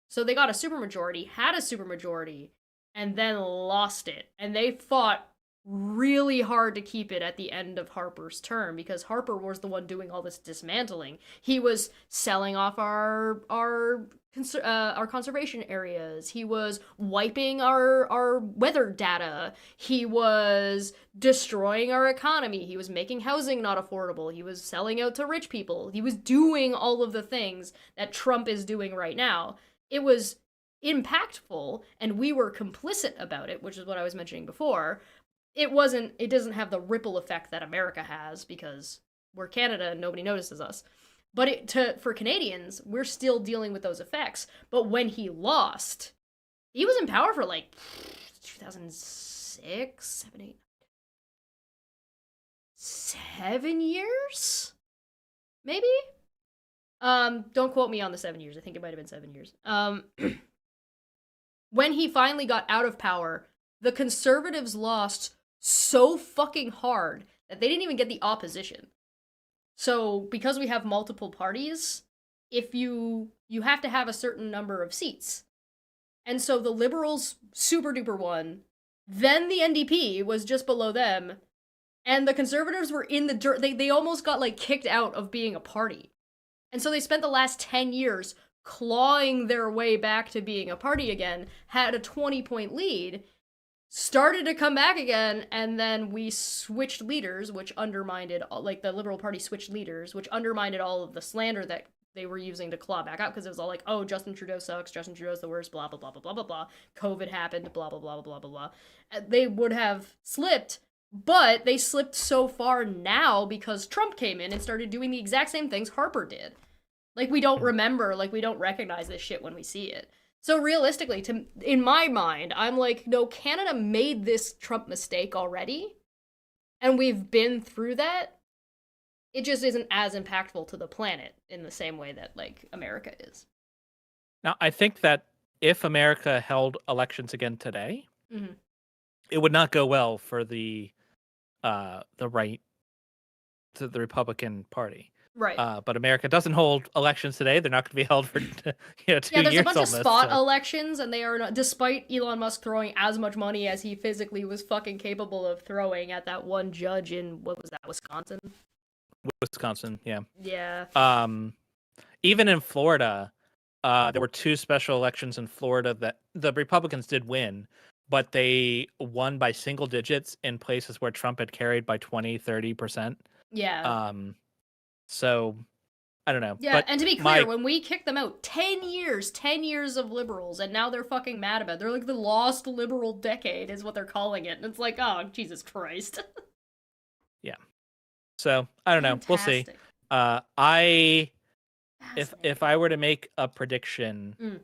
So they got a supermajority, had a supermajority, and then lost it. And they fought really hard to keep it at the end of Harper's term, because Harper was the one doing all this dismantling. He was selling off our conservation areas. He was wiping our weather data. He was destroying our economy. He was making housing not affordable. He was selling out to rich people. He was doing all of the things that Trump is doing right now. It was impactful, and we were complicit about it, which is what I was mentioning before. It doesn't have the ripple effect that America has, because we're Canada and nobody notices us. But for Canadians, we're still dealing with those effects. But when he lost, he was in power for like 2006, 7, 8, 7 years? Maybe? Don't quote me on the 7 years. I think it might have been 7 years. When he finally got out of power, the Conservatives lost so fucking hard that they didn't even get the opposition. So because we have multiple parties, if you have to have a certain number of seats. And so the Liberals super duper won, then the NDP was just below them, and the Conservatives were in the dirt. They almost got like kicked out of being a party. And so they spent the last 10 years clawing their way back to being a party again, had a 20-point lead, started to come back again, and then we switched leaders, which undermined, like the Liberal Party switched leaders, which undermined all of the slander that they were using to claw back up, because it was all like, oh, Justin Trudeau sucks, Justin Trudeau's the worst, blah blah blah blah blah blah blah. COVID happened, blah blah blah blah blah blah. They would have slipped, but they slipped so far now because Trump came in and started doing the exact same things Harper did. Like, we don't remember, like, we don't recognize this shit when we see it. So realistically, in my mind, I'm like, no, Canada made this Trump mistake already, and we've been through that. It just isn't as impactful to the planet in the same way that, like, America is.
Now, I think that if America held elections again today,
Mm-hmm.
it would not go well for the right, to the Republican Party.
Right.
But America doesn't hold elections today. They're not going to be held for 2 years.
Yeah, there's a bunch of
almost,
spot
so.
elections, and they are not, despite Elon Musk throwing as much money as he physically was fucking capable of throwing at that one judge in, what was that, Wisconsin?
Wisconsin, yeah.
Yeah.
Even in Florida, there were 2 special elections in Florida that the Republicans did win, but they won by single digits in places where Trump had carried by 20-30%.
Yeah.
So I don't know.
Yeah,
But
and to be clear, when we kicked them out, 10 years of liberals, and now they're fucking mad about it. They're like, the lost liberal decade is what they're calling it. And it's like, oh, Jesus Christ.
yeah. So I don't know. We'll see.
Fantastic.
If I were to make a prediction,
Mm.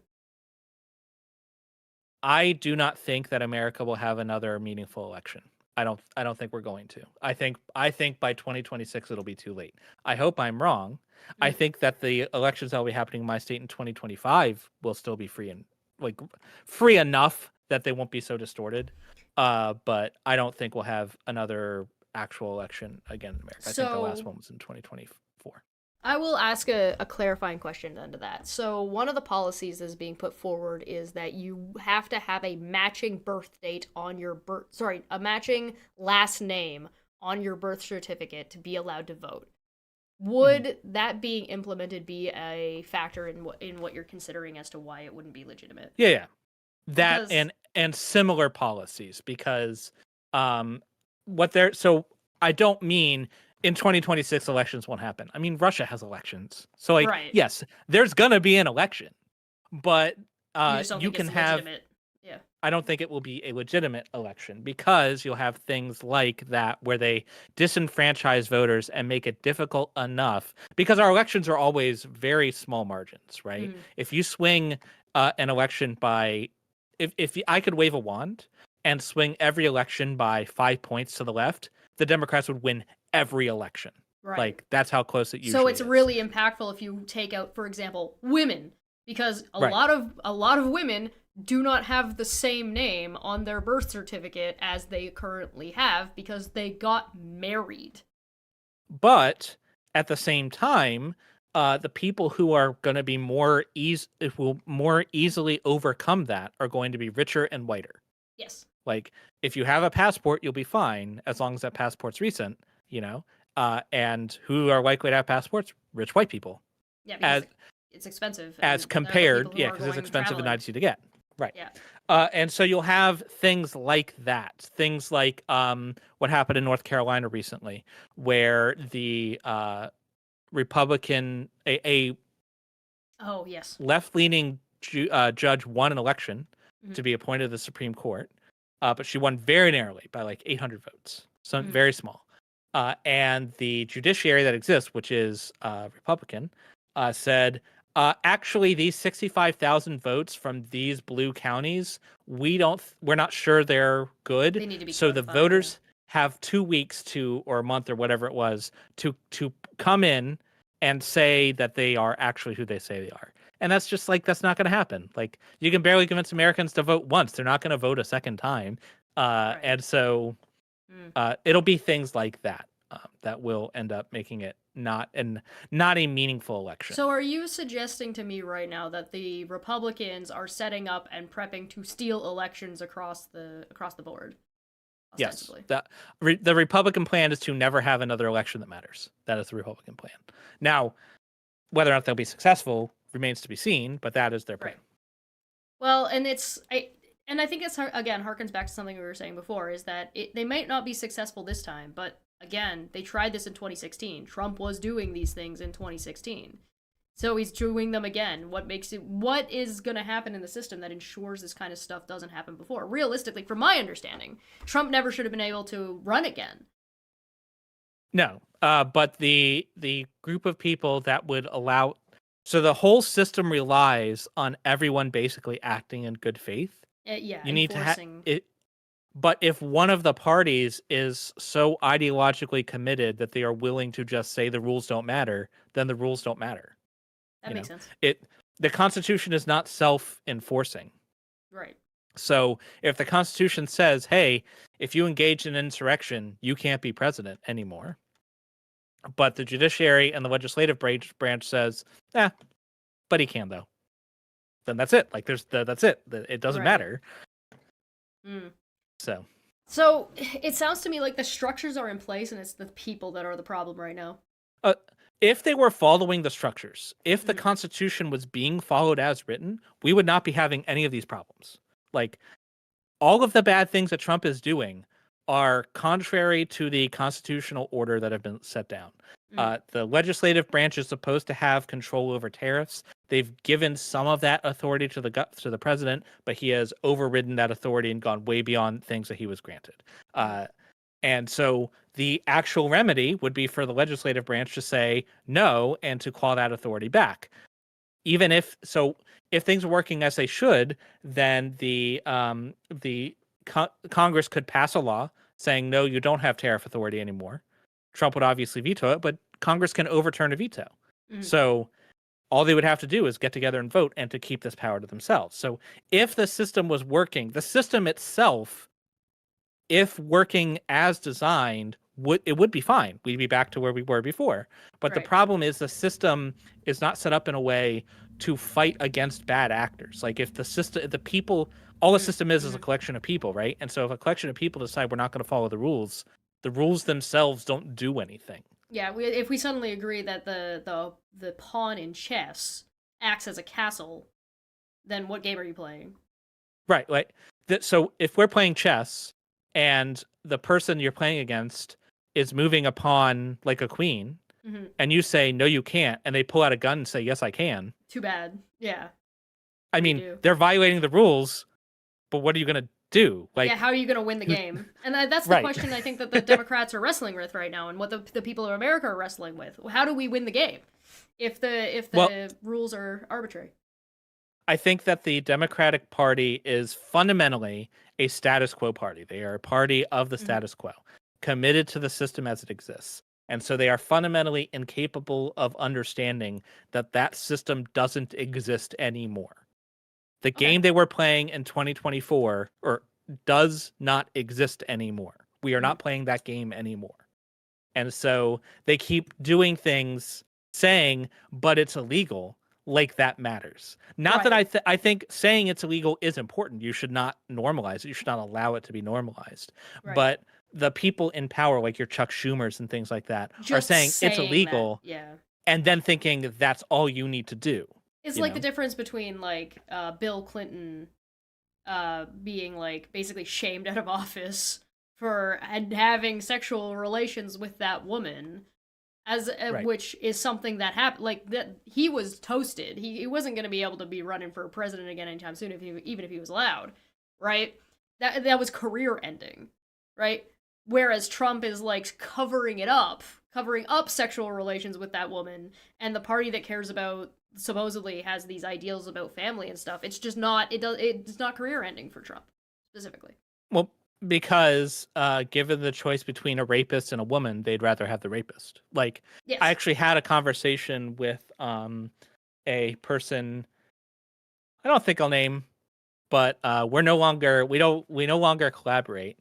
I do not think that America will have another meaningful election. I don't think we're going to. I think by 2026 it'll be too late. I hope I'm wrong. I think that the elections that will be happening in my state in 2025 will still be free and like free enough that they won't be so distorted. But I don't think we'll have another actual election again in America. I think the last one was in 2024.
I will ask a clarifying question then to that. So one of the policies that's being put forward is that you have to have a matching birth date on your a matching last name on your birth certificate to be allowed to vote. Would that being implemented be a factor in what you're considering as to why it wouldn't be legitimate?
Yeah. That
Because...
and similar policies, because so I don't mean in 2026 elections won't happen. I mean, Russia has elections. So like,
right.
yes, there's going to be an election, but
you
can have
legitimate. Yeah.
I don't think it will be a legitimate election, because you'll have things like that where they disenfranchise voters and make it difficult enough, because our elections are always very small margins, right? If you swing an election by if I could wave a wand and swing every election by 5 points to the left, the Democrats would win every election.
Right.
Like, that's how close it usually
So it's
is.
really impactful if you take out, for example, women, because a lot of women do not have the same name on their birth certificate as they currently have because they got married.
But at the same time, the people who are going to be more easily overcome that are going to be richer and whiter.
Yes.
Like, if you have a passport, you'll be fine as long as that passport's recent, and who are likely to have passports? Rich white people.
Yeah, because it's expensive.
As compared, because it's expensive in the United States to get. Right.
Yeah.
And so you'll have things like that. Things like what happened in North Carolina recently, where the Republican,
oh, yes,
left-leaning judge won an election to be appointed to the Supreme Court, but she won very narrowly by like 800 votes, so very small. And the judiciary that exists, which is Republican, said, actually, these 65,000 votes from these blue counties, we're not sure they're good.
They need to be
so the voters have 2 weeks or a month or whatever it was to come in and say that they are actually who they say they are. And that's just like, that's not going to happen. Like, you can barely convince Americans to vote once. They're not going to vote a second time. And so it'll be things like that that will end up making it not a meaningful election.
So are you suggesting to me right now that the Republicans are setting up and prepping to steal elections across the board?
Yes. The Republican plan is to never have another election that matters. That is the Republican plan. Now, whether or not they'll be successful remains to be seen, but that is their plan.
Right. Well, and I think it's, again, harkens back to something we were saying before, is that they might not be successful this time, but again, they tried this in 2016. Trump was doing these things in 2016. So he's doing them again. What is going to happen in the system that ensures this kind of stuff doesn't happen before? Realistically, from my understanding, Trump never should have been able to run again.
No, but the group of people that would allow, so the whole system relies on everyone basically acting in good faith.
Yeah,
You need to have
enforcing.
it, but if one of the parties is so ideologically committed that they are willing to just say the rules don't matter, then the rules don't matter.
That
You
makes
know,
sense.
the Constitution is not self-enforcing.
Right.
So if the Constitution says, "Hey, if you engage in insurrection, you can't be president anymore," but the judiciary and the legislative branch says, but he can though, then that's it. Like that's it. It doesn't
Right.
matter.
Mm.
So
So it sounds to me like the structures are in place and it's the people that are the problem right now.
uh, if they were following the structures, if the
Mhm.
Constitution was being followed as written, we would not be having any of these problems. Like all of the bad things that Trump is doing are contrary to the constitutional order that have been set down.
Mm.
The legislative branch is supposed to have control over tariffs. They've given some of that authority to the president, but he has overridden that authority and gone way beyond things that he was granted.
Mm.
And so the actual remedy would be for the legislative branch to say no and to call that authority back. Even if so, if things are working as they should, then the Congress could pass a law saying no, you don't have tariff authority anymore. Trump would obviously veto it, but Congress can overturn a veto.
Mm.
So all they would have to do is get together and vote and to keep this power to themselves. So if the system was working, the system itself, if working as designed, would be fine. We'd be back to where we were before. But the
Right.
problem is the system is not set up in a way to fight against bad actors. Like if the system, the people, all the
Mm.
system is a
Mm.
collection of people, right? And so if a collection of people decide we're not going to follow the rules themselves don't do anything.
Yeah, if we suddenly agree that the pawn in chess acts as a castle, then what game are you playing?
Right. Like so if we're playing chess and the person you're playing against is moving a pawn like a queen,
Mm-hmm.
and you say no you can't, and they pull out a gun and say yes I can,
Too bad. Yeah.
I
What do you
mean
do?
they're violating the rules, but what are you going to do?
Yeah,
Like
how are you going to win the game? And that's the
right.
question I think that the Democrats are wrestling with right now, and what the people of America are wrestling with. How do we win the game if the
Well,
rules are arbitrary?
I think that the Democratic Party is fundamentally a status quo party. They are a party of the
Mm-hmm.
status quo, committed to the system as it exists. And so they are fundamentally incapable of understanding that that system doesn't exist anymore. The
Okay.
game they were playing in 2024 or does not exist anymore. We are not playing that game anymore. And so they keep doing things saying, but it's illegal, like that matters. Not that
Right.
I think saying it's illegal is important. You should not normalize it. You should not allow it to be normalized.
Right.
But the people in power, like your Chuck Schumers and things like that, are
Just
saying it's
saying that,
illegal
yeah.
and then thinking that's all you need to do.
It's
You
like the
know?
difference between like Bill Clinton being like basically shamed out of office for having sexual relations with that woman, as
Right.
which is something that happened. Like that, he was toasted. He wasn't going to be able to be running for president again anytime soon, even if he was allowed, right? That was career ending, right? Whereas Trump is like covering up sexual relations with that woman, and the party that cares about supposedly has these ideals about family and stuff. It's just not. It's not career ending for Trump specifically.
Well, because given the choice between a rapist and a woman, they'd rather have the rapist. Like I
Yes.
actually had a conversation with a person I don't think I'll name, but we no longer collaborate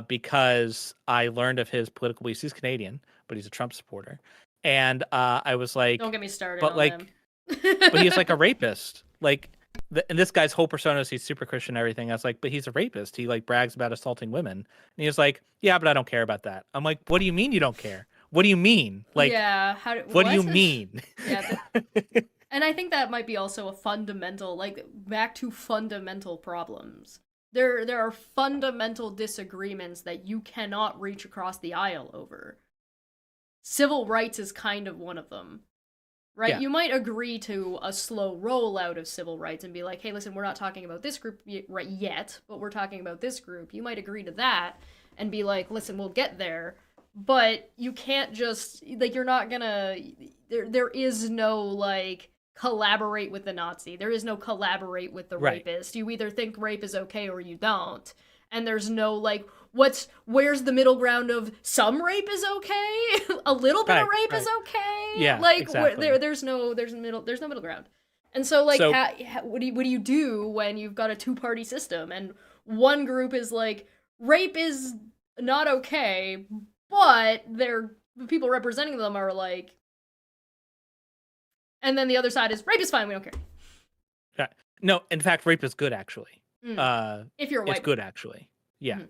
because I learned of his political beliefs. He's Canadian, but he's a Trump supporter, and I was
Don't
like,
get me started
but
on them.
like, but he's like a rapist, like. And this guy's whole persona is he's super Christian and everything. I was like, but he's a rapist. He like brags about assaulting women. And he was like, yeah, but I don't care about that. I'm like, what do you mean you don't care? What do you mean? Like,
Yeah.
what do you mean?
Yeah. And I think that might be also a fundamental, like back to fundamental problems. There are fundamental disagreements that you cannot reach across the aisle over. Civil rights is kind of one of them. right?
Yeah.
You might agree to a slow rollout of civil rights and be like, hey, listen, we're not talking about this group right yet, but we're talking about this group. You might agree to that and be like, listen, we'll get there. But you can't just, like, you're not gonna, there is no, like, collaborate with the Nazi. There is no collaborate with the
Right.
rapist. You either think rape is okay or you don't. And there's no, like, where's the middle ground of some rape is okay, a little bit of
Right.
rape is
Right.
okay,
Yeah.
like
Exactly.
there's no middle ground. And so like
So
what do you do when you've got a two-party system and one group is like rape is not okay, but the people representing them are like, and then the other side is rape is fine, we don't care.
yeah. No, in fact, rape is good actually.
Mm. If you're a
It's
white
good
man.
actually. Yeah.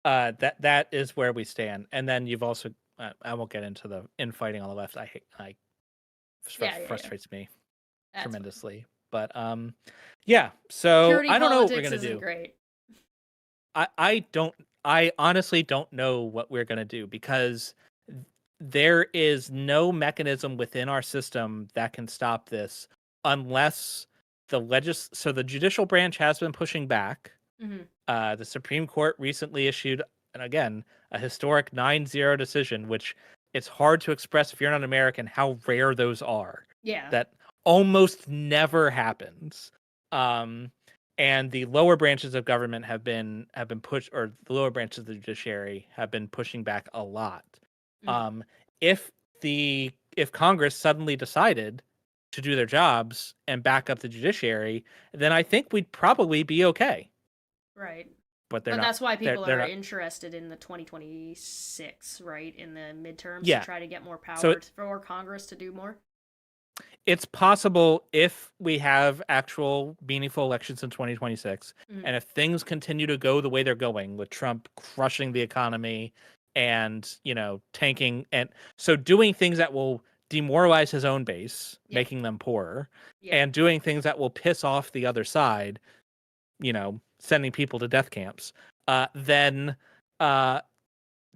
Mhm.
That is where we stand. And then you've also I won't get into the infighting on the left. I
Yeah.
frustrates me
That's fine.
tremendously. But yeah. So
Purity
I don't know what we're
politics
gonna
isn't
do.
great.
I don't. I honestly don't know what we're gonna do because there is no mechanism within our system that can stop this unless so the judicial branch has been pushing back.
Hmm.
The Supreme Court recently issued, and again, a historic 9-0 decision, which it's hard to express if you're not American how rare those are.
Yeah.
That almost never happens. Um, and the lower branches of government have been pushed, or the lower branches of the judiciary have been pushing back a lot.
Hmm.
Um, if if Congress suddenly decided to do their jobs and back up the judiciary, then I think we'd probably be okay.
Right.
But they're
But
not.
that's why
They're
people
they're
are
not.
interested in the 2026, right? In the midterms to
Yeah.
try to get more
So
power for Congress to do more.
it's possible if we have actual meaningful elections in 2026,
Hmm.
and if things continue to go the way they're going, with Trump crushing the economy and tanking, and so doing things that will demoralize his own base,
Yeah.
making them poorer,
Yeah.
and doing things that will piss off the other side, sending people to death camps, then uh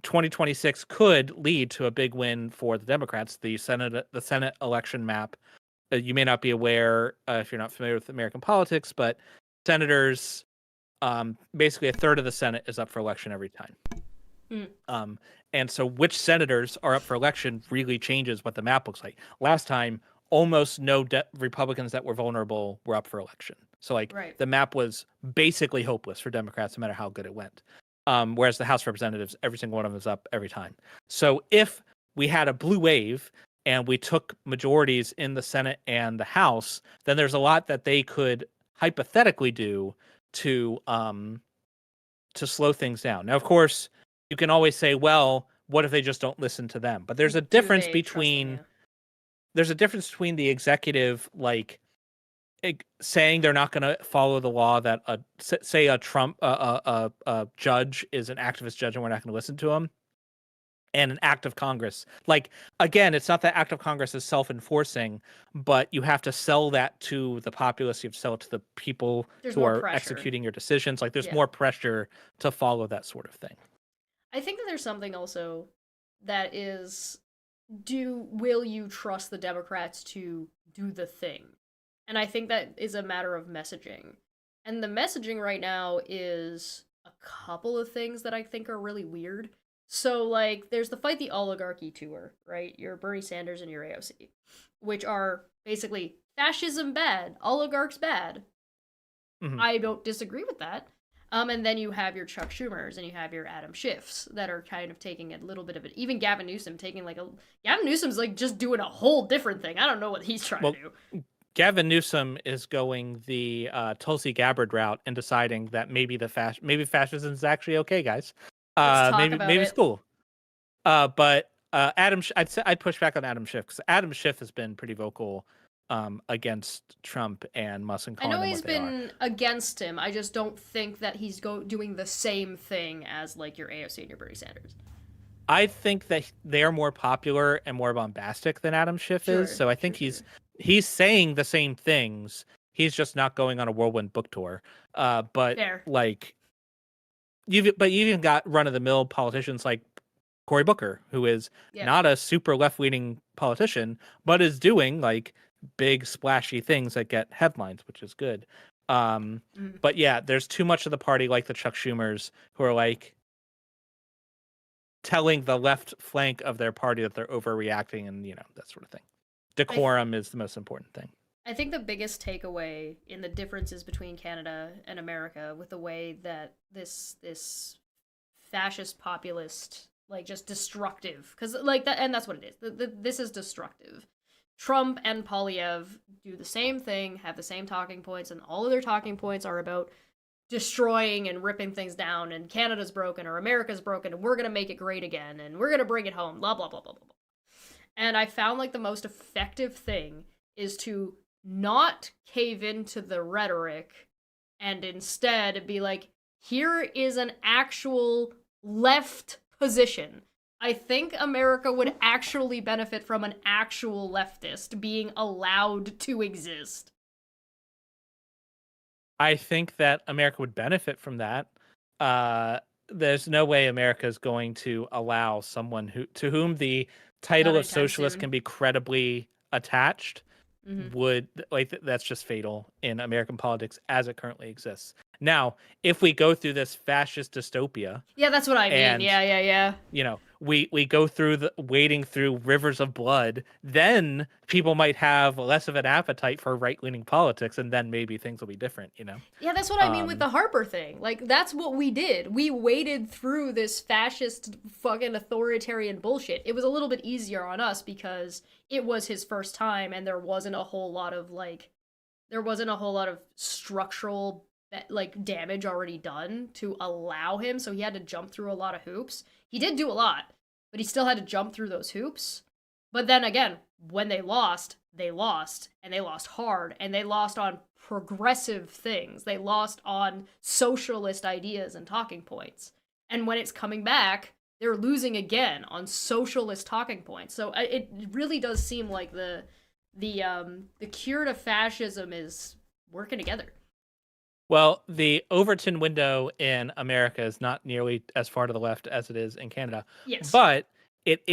2026 could lead to a big win for the Democrats. The Senate election map, you may not be aware, if you're not familiar with American politics, but senators, basically a third of the Senate is up for election every time.
Mm.
Um, and so which senators are up for election really changes what the map looks like. Last time, almost no Republicans that were vulnerable were up for election. So like
Right.
the map was basically hopeless for Democrats, no matter how good it went. Whereas the House of Representatives, every single one of them is up every time. So if we had a blue wave and we took majorities in the Senate and the House, then there's a lot that they could hypothetically do to slow things down. Now, of course, you can always say, well, what if they just don't listen to them? But there's a
Do
difference
they trust them?
between
Yeah.
the executive, like, saying they're not going to follow the law, that say a Trump a judge is an activist judge and we're not going to listen to him, and an act of Congress. Like, again, it's not that act of Congress is self-enforcing, but you have to sell that to the populace. You have to sell it to the people
There's
who
more
are
pressure.
executing your decisions. Like, there's
Yeah.
more pressure to follow that sort of thing.
I think that there's something also that is, will you trust the Democrats to do the thing? And I think that is a matter of messaging. And the messaging right now is a couple of things that I think are really weird. So, like, there's the Fight the Oligarchy tour, right? Your Bernie Sanders and your AOC, which are basically fascism bad, oligarchs bad.
Mm-hmm.
I don't disagree with that. And then you have your Chuck Schumers and you have your Adam Schiffs that are kind of taking a little bit of it. Even Gavin Newsom taking Gavin Newsom's like just doing a whole different thing. I don't know what he's trying to do.
Gavin Newsom is going the Tulsi Gabbard route and deciding that maybe maybe fascism is actually okay, guys.
Let's talk
Maybe
about
it's
it.
cool. But I'd push back on Adam Schiff, because Adam Schiff has been pretty vocal against Trump and Musk and
I
calling
know
them
he's
what they are.
been against him. I just don't think that he's doing the same thing as like your AOC and your Bernie Sanders.
I think that they are more popular and more bombastic than Adam Schiff is. So I think he's saying the same things. He's just not going on a whirlwind book tour. But
Fair.
like you even got run of the mill politicians like Cory Booker, who is
Yeah.
not a super left-leaning politician, but is doing like big splashy things that get headlines, which is good.
Mm.
But yeah, there's too much of the party like the Chuck Schumers who are like telling the left flank of their party that they're overreacting and, that sort of thing. Decorum is the most important thing.
I think the biggest takeaway in the differences between Canada and America with the way that this fascist populist, like, just destructive, because like that, and that's what it is. This is destructive. Trump and Polyev do the same thing, have the same talking points, and all of their talking points are about destroying and ripping things down, and Canada's broken or America's broken, and we're gonna make it great again, and we're gonna bring it home, blah blah blah blah blah. And I found like the most effective thing is to not cave into the rhetoric and instead be like, here is an actual left position. I think America would actually benefit from an actual leftist being allowed to exist.
I think that America would benefit from that. There's no way America is going to allow someone to whom the title
Not
of
anytime
socialist
soon.
can be credibly attached
Mm-hmm.
would like that's just fatal in American politics as it currently exists. Now, if we go through this fascist dystopia
Yeah, that's what I mean.
and
Yeah.
we go through wading through rivers of blood, then people might have less of an appetite for right-leaning politics, and then maybe things will be different.
Yeah, that's what I mean with the Harper thing. Like, that's what we did. We waded through this fascist fucking authoritarian bullshit. It was a little bit easier on us because it was his first time and there wasn't a whole lot of structural like damage already done to allow him, so he had to jump through a lot of hoops. He did do a lot, but he still had to jump through those hoops. But then again, when they lost, and they lost hard, and they lost on progressive things. They lost on socialist ideas and talking points. And when it's coming back, they're losing again on socialist talking points. So it really does seem like the cure to fascism is working together.
Well, the Overton window in America is not nearly as far to the left as it is in Canada.
Yes.
But it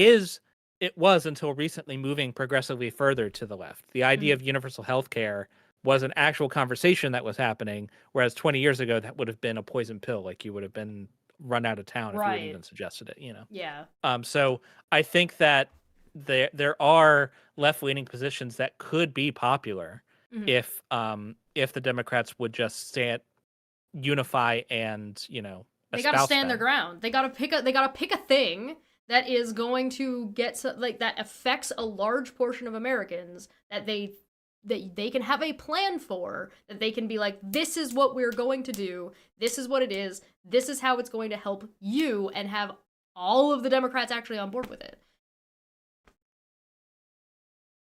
was until recently moving progressively further to the left. The idea of universal health care was an actual conversation that was happening, whereas 20 years ago that would have been a poison pill, like you would have been run out of town if you had even suggested it.
Yeah.
So I think that there are left-leaning positions that could be popular if the Democrats would just unify and
they gotta stand
them.
their ground. They gotta pick a thing that is going to get that affects a large portion of Americans that they can have a plan for, that they can be like, this is what we're going to do, this is what it is, this is how it's going to help you, and have all of the Democrats actually on board with it.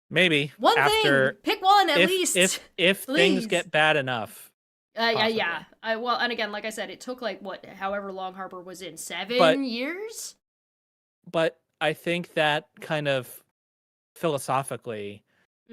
Maybe
one thing, pick one at least.
If things get bad enough.
Yeah. Well, and again, like I said, it took however long Harper was in, 7 years.
But I think that kind of philosophically,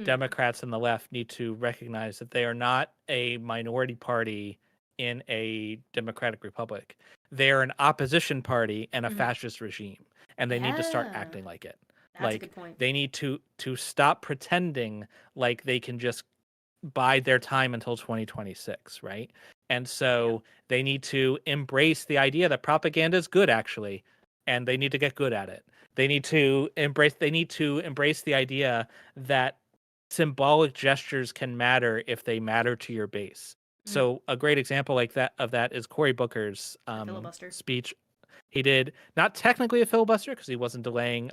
Democrats and the left need to recognize that they are not a minority party in a democratic republic. They are an opposition party and a fascist regime, and they need to start acting like it.
That's a good point.
They need to stop pretending like they can just bide their time until 2026, right? And so they need to embrace the idea that propaganda is good, actually, and they need to get good at it. They need to embrace the idea that symbolic gestures can matter if they matter to your base. So a great example of that is Cory Booker's speech. He did not technically a filibuster because he wasn't delaying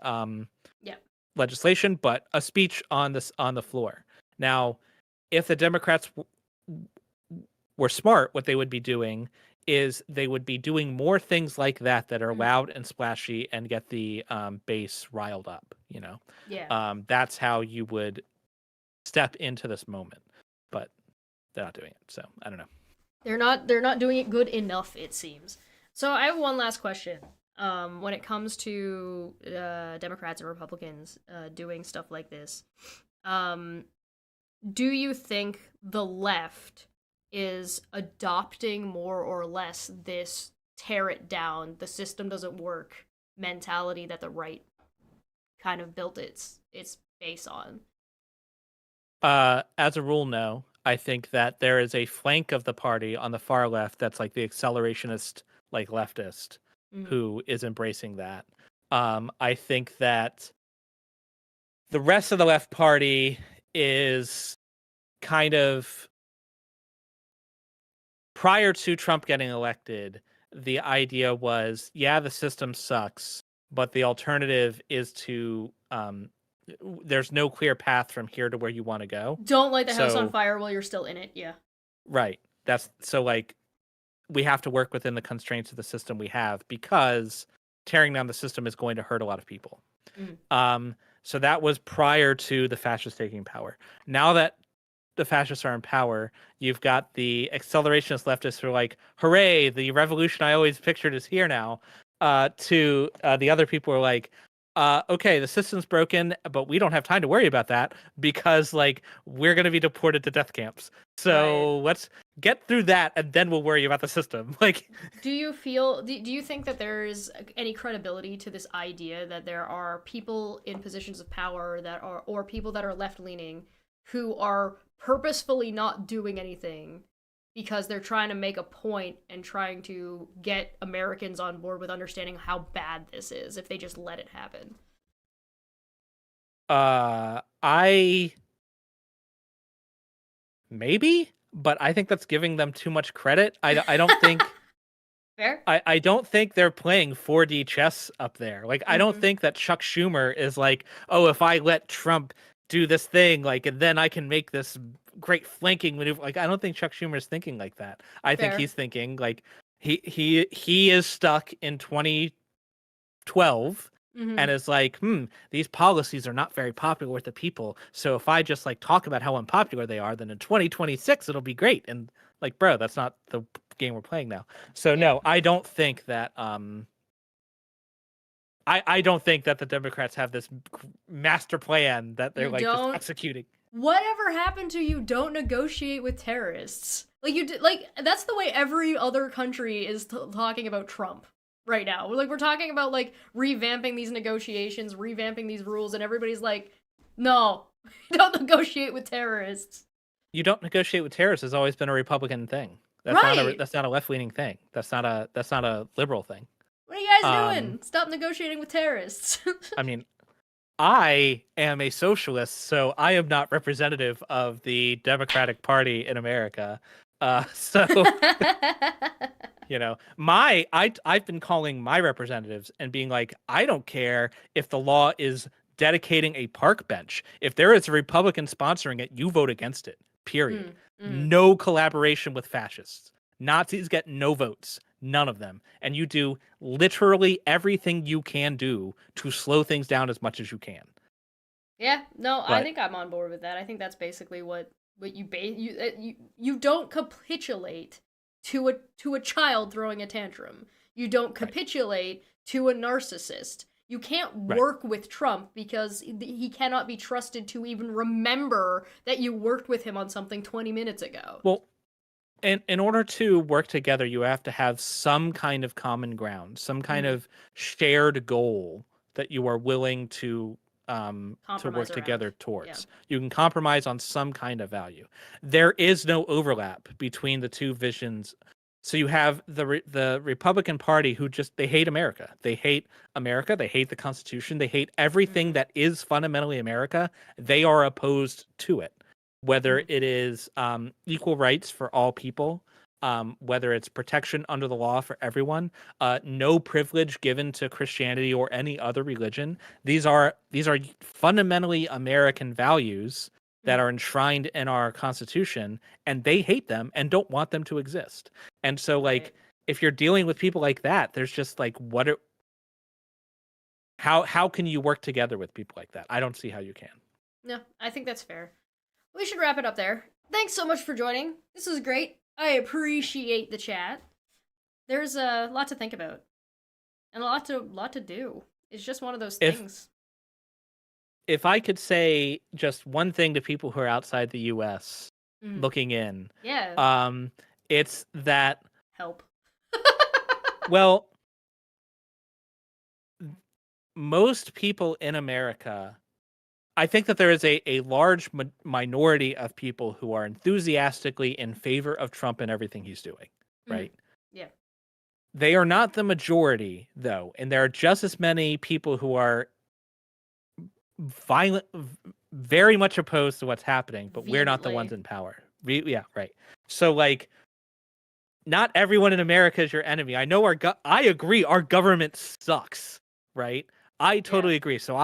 legislation, but a speech on the floor. Now, if the Democrats were smart, what they would be doing is they would be doing more things like that are loud and splashy and get the base riled up. That's how you would step into this moment, but they're not doing it. So I don't know.
They're not doing it good enough, it seems. So I have one last question. When it comes to Democrats and Republicans doing stuff like this, do you think the left is adopting more or less this tear it down, the system doesn't work, mentality that the right kind of built its base on.
As a rule, no. I think that there is a flank of the party on the far left that's like the accelerationist, like leftist,
Mm.
who is embracing that. I think that the rest of the left party is kind of prior to Trump getting elected, the idea was, yeah, the system sucks, but the alternative is to there's no clear path from here to where you want to go.
Don't light the house on
So,
fire while you're still in it. Yeah.
right. That's so like we have to work within the constraints of the system we have because tearing down the system is going to hurt a lot of people.
Mm.
Um, so that was prior to the fascists taking power. Now that the fascists are in power, you've got the accelerationist leftists who are like, hooray, the revolution I always pictured is here now. To the other people who are like, okay, the system's broken, but we don't have time to worry about that because like we're going to be deported to death camps.
Right.
So let's get through that and then we'll worry about the system. Like,
Do you think that there's any credibility to this idea that there are people in positions of power that are, or people that are left leaning, who are purposefully not doing anything because they're trying to make a point and trying to get Americans on board with understanding how bad this is if they just let it happen?
I maybe, but I think that's giving them too much credit. I don't think
Fair?
I don't think they're playing 4D chess up there. Like, I don't
Mm-hmm.
think that Chuck Schumer is like, oh, if I let Trump do this thing, like, and then I can make this great flanking maneuver. Like, I don't think Chuck Schumer is thinking like that. I think
Fair.
he's thinking like he is stuck in 2012
Mm-hmm.
and is like, these policies are not very popular with the people. So if I just like talk about how unpopular they are, then in 2026 it'll be great. And like, bro, that's not the game we're playing now. So
Yeah.
no, I don't think that I don't think that the Democrats have this master plan that they're
You
like just
don't.
executing.
Whatever happened to you don't negotiate with terrorists? Like you did, like that's the way every other country is talking about Trump right now. We're talking about like revamping these negotiations, revamping these rules, and everybody's like, no, don't negotiate with terrorists.
You don't negotiate with terrorists has always been a Republican thing.
Right.
That's not a left leaning thing. That's not a liberal thing.
What are you guys
Um,
doing? Stop negotiating with terrorists.
I mean, I am a socialist, so I am not representative of the Democratic Party in America. So you know, I've been calling my representatives and being like, I don't care if the law is dedicating a park bench. If there is a Republican sponsoring it, you vote against it. Period.
Mm, mm.
No collaboration with fascists. Nazis get no votes. None of them. And you do literally everything you can do to slow things down as much as you can.
Yeah, no, I
But
think I'm on board with that. I think that's basically what you don't capitulate to a child throwing a tantrum. You don't
right,
capitulate to a narcissist. You can't
right.
work with Trump because he cannot be trusted to even remember that you worked with him on something 20 minutes ago.
Well, in order to work together, you have to have some kind of common ground, some kind
Mm,
of shared goal that you are willing to work
compromise around.
together
Yeah.
towards. You can compromise on some kind of value. There is no overlap between the two visions. So you have the Republican Party who just they hate America. They hate America. They hate the Constitution. They hate everything
Mm,
that is fundamentally America. They are opposed to it, whether
mm,
it is equal rights for all people, whether it's protection under the law for everyone, no privilege given to Christianity or any other religion. These are fundamentally American values that
mm.
are enshrined in our Constitution, and they hate them and don't want them to exist. And so,
Right.
like, if you're dealing with people like that, there's just like, how can you work together with people like that? I don't see how you can.
No, I think that's fair. We should wrap it up there. Thanks so much for joining. This was great. I appreciate the chat. There's a lot to think about and a lot to do. It's just one of those
If
things.
if I could say just one thing to people who are outside the US
Mm,
looking in,
yeah,
um, it's that,
help.
well, most people in America, I think that there is a large minority of people who are enthusiastically in favor of Trump and everything he's doing,
Mhm.
right?
Yeah.
They are not the majority, though, and there are just as many people who are violent, very much opposed to what's happening, but we're not the ones
Vehemently.
in power. Yeah, right. So, like, not everyone in America is your enemy. I know I agree our government sucks, right? I
Yeah.
totally agree. So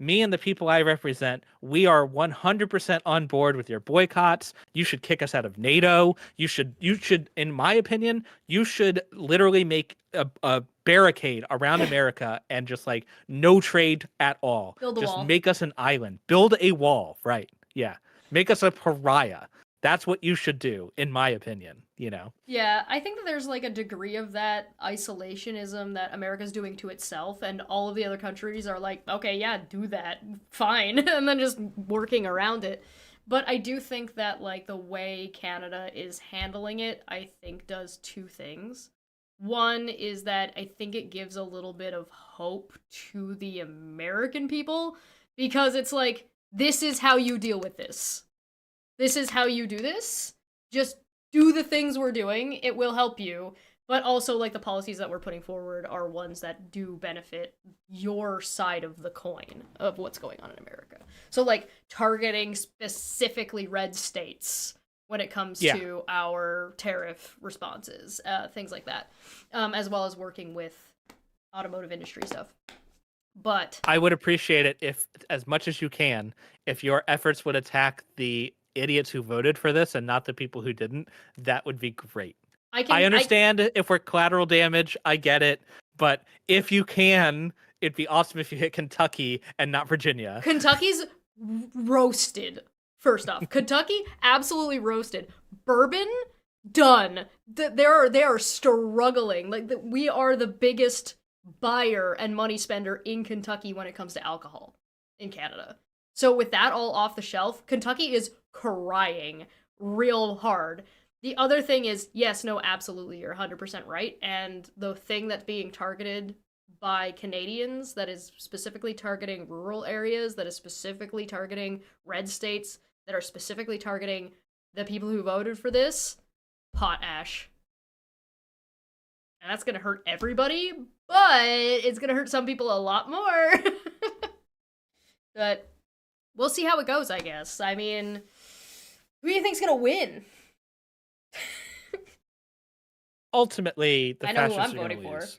me and the people I represent, we are 100% on board with your boycotts. You should kick us out of NATO. You should, in my opinion, you should literally make a barricade around America and just like no trade at all.
Build a
Just
wall.
make us an island. Build a wall, right? Yeah. Make us a pariah. That's what you should do, in my opinion, you know?
Yeah, I think that there's like a degree of that isolationism that America's doing to itself, and all of the other countries are like, okay, yeah, do that, fine, and then just working around it. But I do think that like the way Canada is handling it, I think does two things. One is that I think it gives a little bit of hope to the American people because it's like, this is how you deal with this. This is how you do this. Just do the things we're doing. It will help you. But also, like, the policies that we're putting forward are ones that do benefit your side of the coin of what's going on in America. So, like, targeting specifically red states when it comes
Yeah.
to our tariff responses, things like that, as well as working with automotive industry stuff. But
I would appreciate it if, as much as you can, if your efforts would attack the idiots who voted for this and not the people who didn't. That would be great. I
I
understand if we're collateral damage. I get it. But if you can, it'd be awesome if you hit Kentucky and not Virginia.
Kentucky's roasted. First off, Kentucky absolutely roasted. Bourbon done. They are struggling. Like we are the biggest buyer and money spender in Kentucky when it comes to alcohol in Canada. So with that all off the shelf, Kentucky is crying real hard. The other thing is, yes, no, absolutely, you're 100% right. And the thing that's being targeted by Canadians that is specifically targeting rural areas, that is specifically targeting red states, that are specifically targeting the people who voted for this, pot ash. And that's gonna hurt everybody, but it's gonna hurt some people a lot more. But we'll see how it goes, I guess. I mean, who do you think's gonna win?
Ultimately, the
I know who
fascists
I'm
are going
voting
to
for.
lose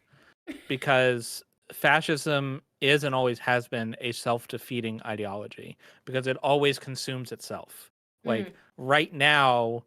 because fascism is and always has been a self-defeating ideology because it always consumes itself. Like
Mm,
right now,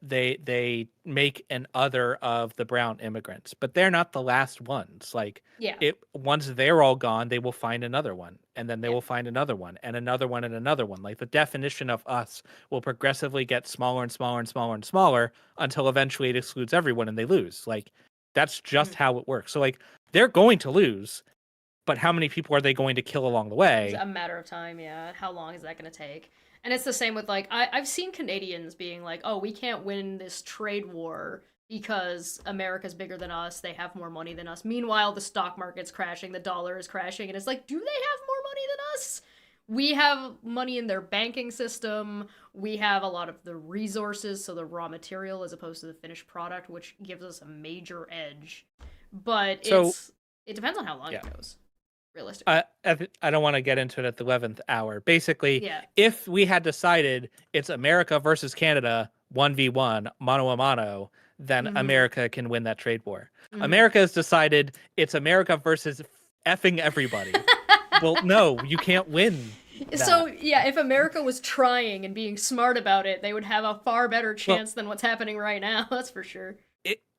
they make an other of the brown immigrants, but they're not the last ones. Like
yeah,
it once they're all gone, they will find another one, and then they
yeah.
will find another one, and another one, and another one. Like the definition of us will progressively get smaller and smaller and smaller and smaller until eventually it excludes everyone and they lose. Like that's just
Mm.
how it works. So like they're going to lose, but how many people are they going to kill along the
It's
way?
a matter of time, yeah. How long is that gonna take? And it's the same with like I've seen Canadians being like, "Oh, we can't win this trade war because America's bigger than us. They have more money than us." Meanwhile, the stock market's crashing, the dollar is crashing, and it's like, do they have more money than us? We have money in their banking system. We have a lot of the resources, so the raw material as opposed to the finished product, which gives us a major edge. But
So
it depends on how long
yeah.
it goes, realistically.
I don't want to get into it at the 11th hour. Basically,
Yeah.
if we had decided it's America versus Canada 1v1, mano a mano, then
Mm-hmm.
America can win that trade war.
Mm-hmm.
America has decided it's America versus effing everybody. Well, no, you can't win
So,
that.
yeah, if America was trying and being smart about it, they would have a far better
Well,
chance than what's happening right now, that's for sure.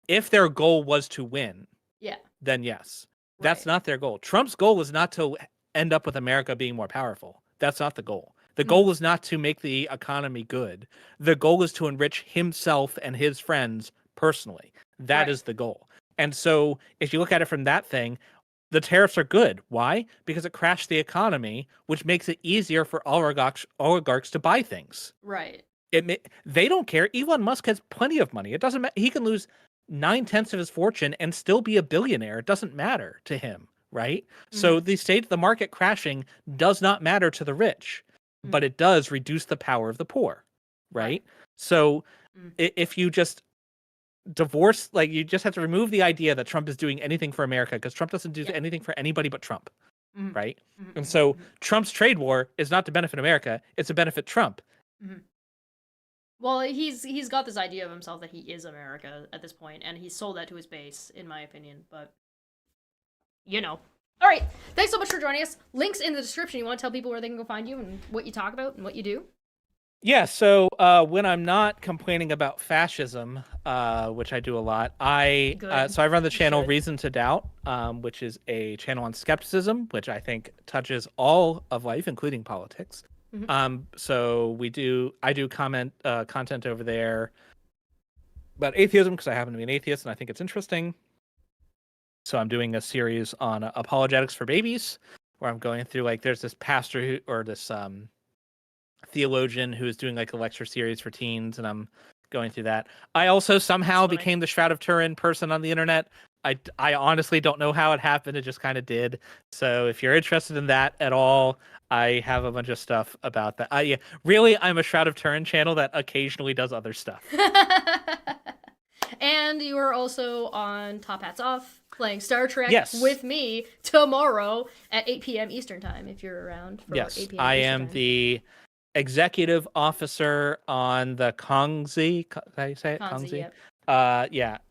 if their goal was to win,
Yeah,
then yes. That's
right.
not their goal. Trump's goal is not to end up with America being more powerful. That's not the goal. The
Mm,
goal is not to make the economy good. The goal is to enrich himself and his friends personally. That
right.
is the goal. And so if you look at it from that thing, the tariffs are good. Why? Because it crashed the economy, which makes it easier for oligarchs to buy things.
Right.
They don't care. Elon Musk has plenty of money. It doesn't matter. He can lose 9/10 of his fortune and still be a billionaire. It doesn't matter to him, right? So the market crashing does not matter to the rich, but it does reduce the power of the poor, right? So if you just divorce, like, you just have to remove the idea that Trump is doing anything for America, because Trump doesn't do anything for anybody but Trump, right? And so Trump's trade war is not to benefit America, it's to benefit Trump.
Well, he's got this idea of himself that he is America at this point, and he's sold that to his base, in my opinion. But you know, all right. Thanks so much for joining us. Links in the description. You want to tell people where they can go find you and what you talk about and what you do?
Yeah, so when I'm not complaining about fascism, which I do a lot, I run the channel Reason to Doubt, which is a channel on skepticism, which I think touches all of life, including politics. So I do content over there about atheism, because I happen to be an atheist and I think it's interesting. So I'm doing a series on apologetics for babies, where I'm going through, like, there's this pastor this theologian who is doing, like, a lecture series for teens, and I'm going through that. I also somehow became the Shroud of Turin person on the internet. I honestly don't know how it happened. It just kind of did. So if you're interested in that at all, I have a bunch of stuff about that. Yeah, really, I'm a Shroud of Turin channel that occasionally does other stuff.
And you are also on Top Hats Off, playing Star Trek with me tomorrow at 8 p.m. Eastern Time, if you're around for 8 p.m. Eastern Time.
I am the executive officer on the Kongzi. Can I say it? Kongzi? Yep.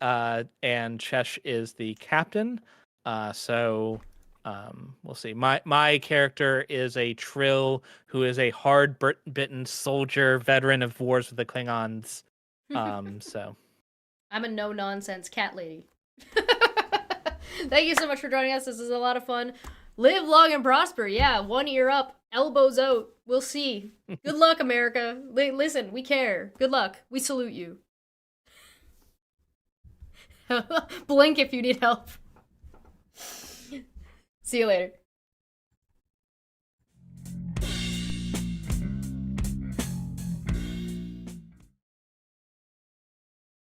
And Chesh is the captain. So we'll see. My character is a Trill, who is a hard-bitten soldier, veteran of wars with the Klingons. So
I'm a no-nonsense cat lady. Thank you so much for joining us. This is a lot of fun. Live long and prosper. Yeah, 1 year up, elbows out. We'll see. Good luck, America. Listen, we care. Good luck. We salute you. Blink if you need help. See you later.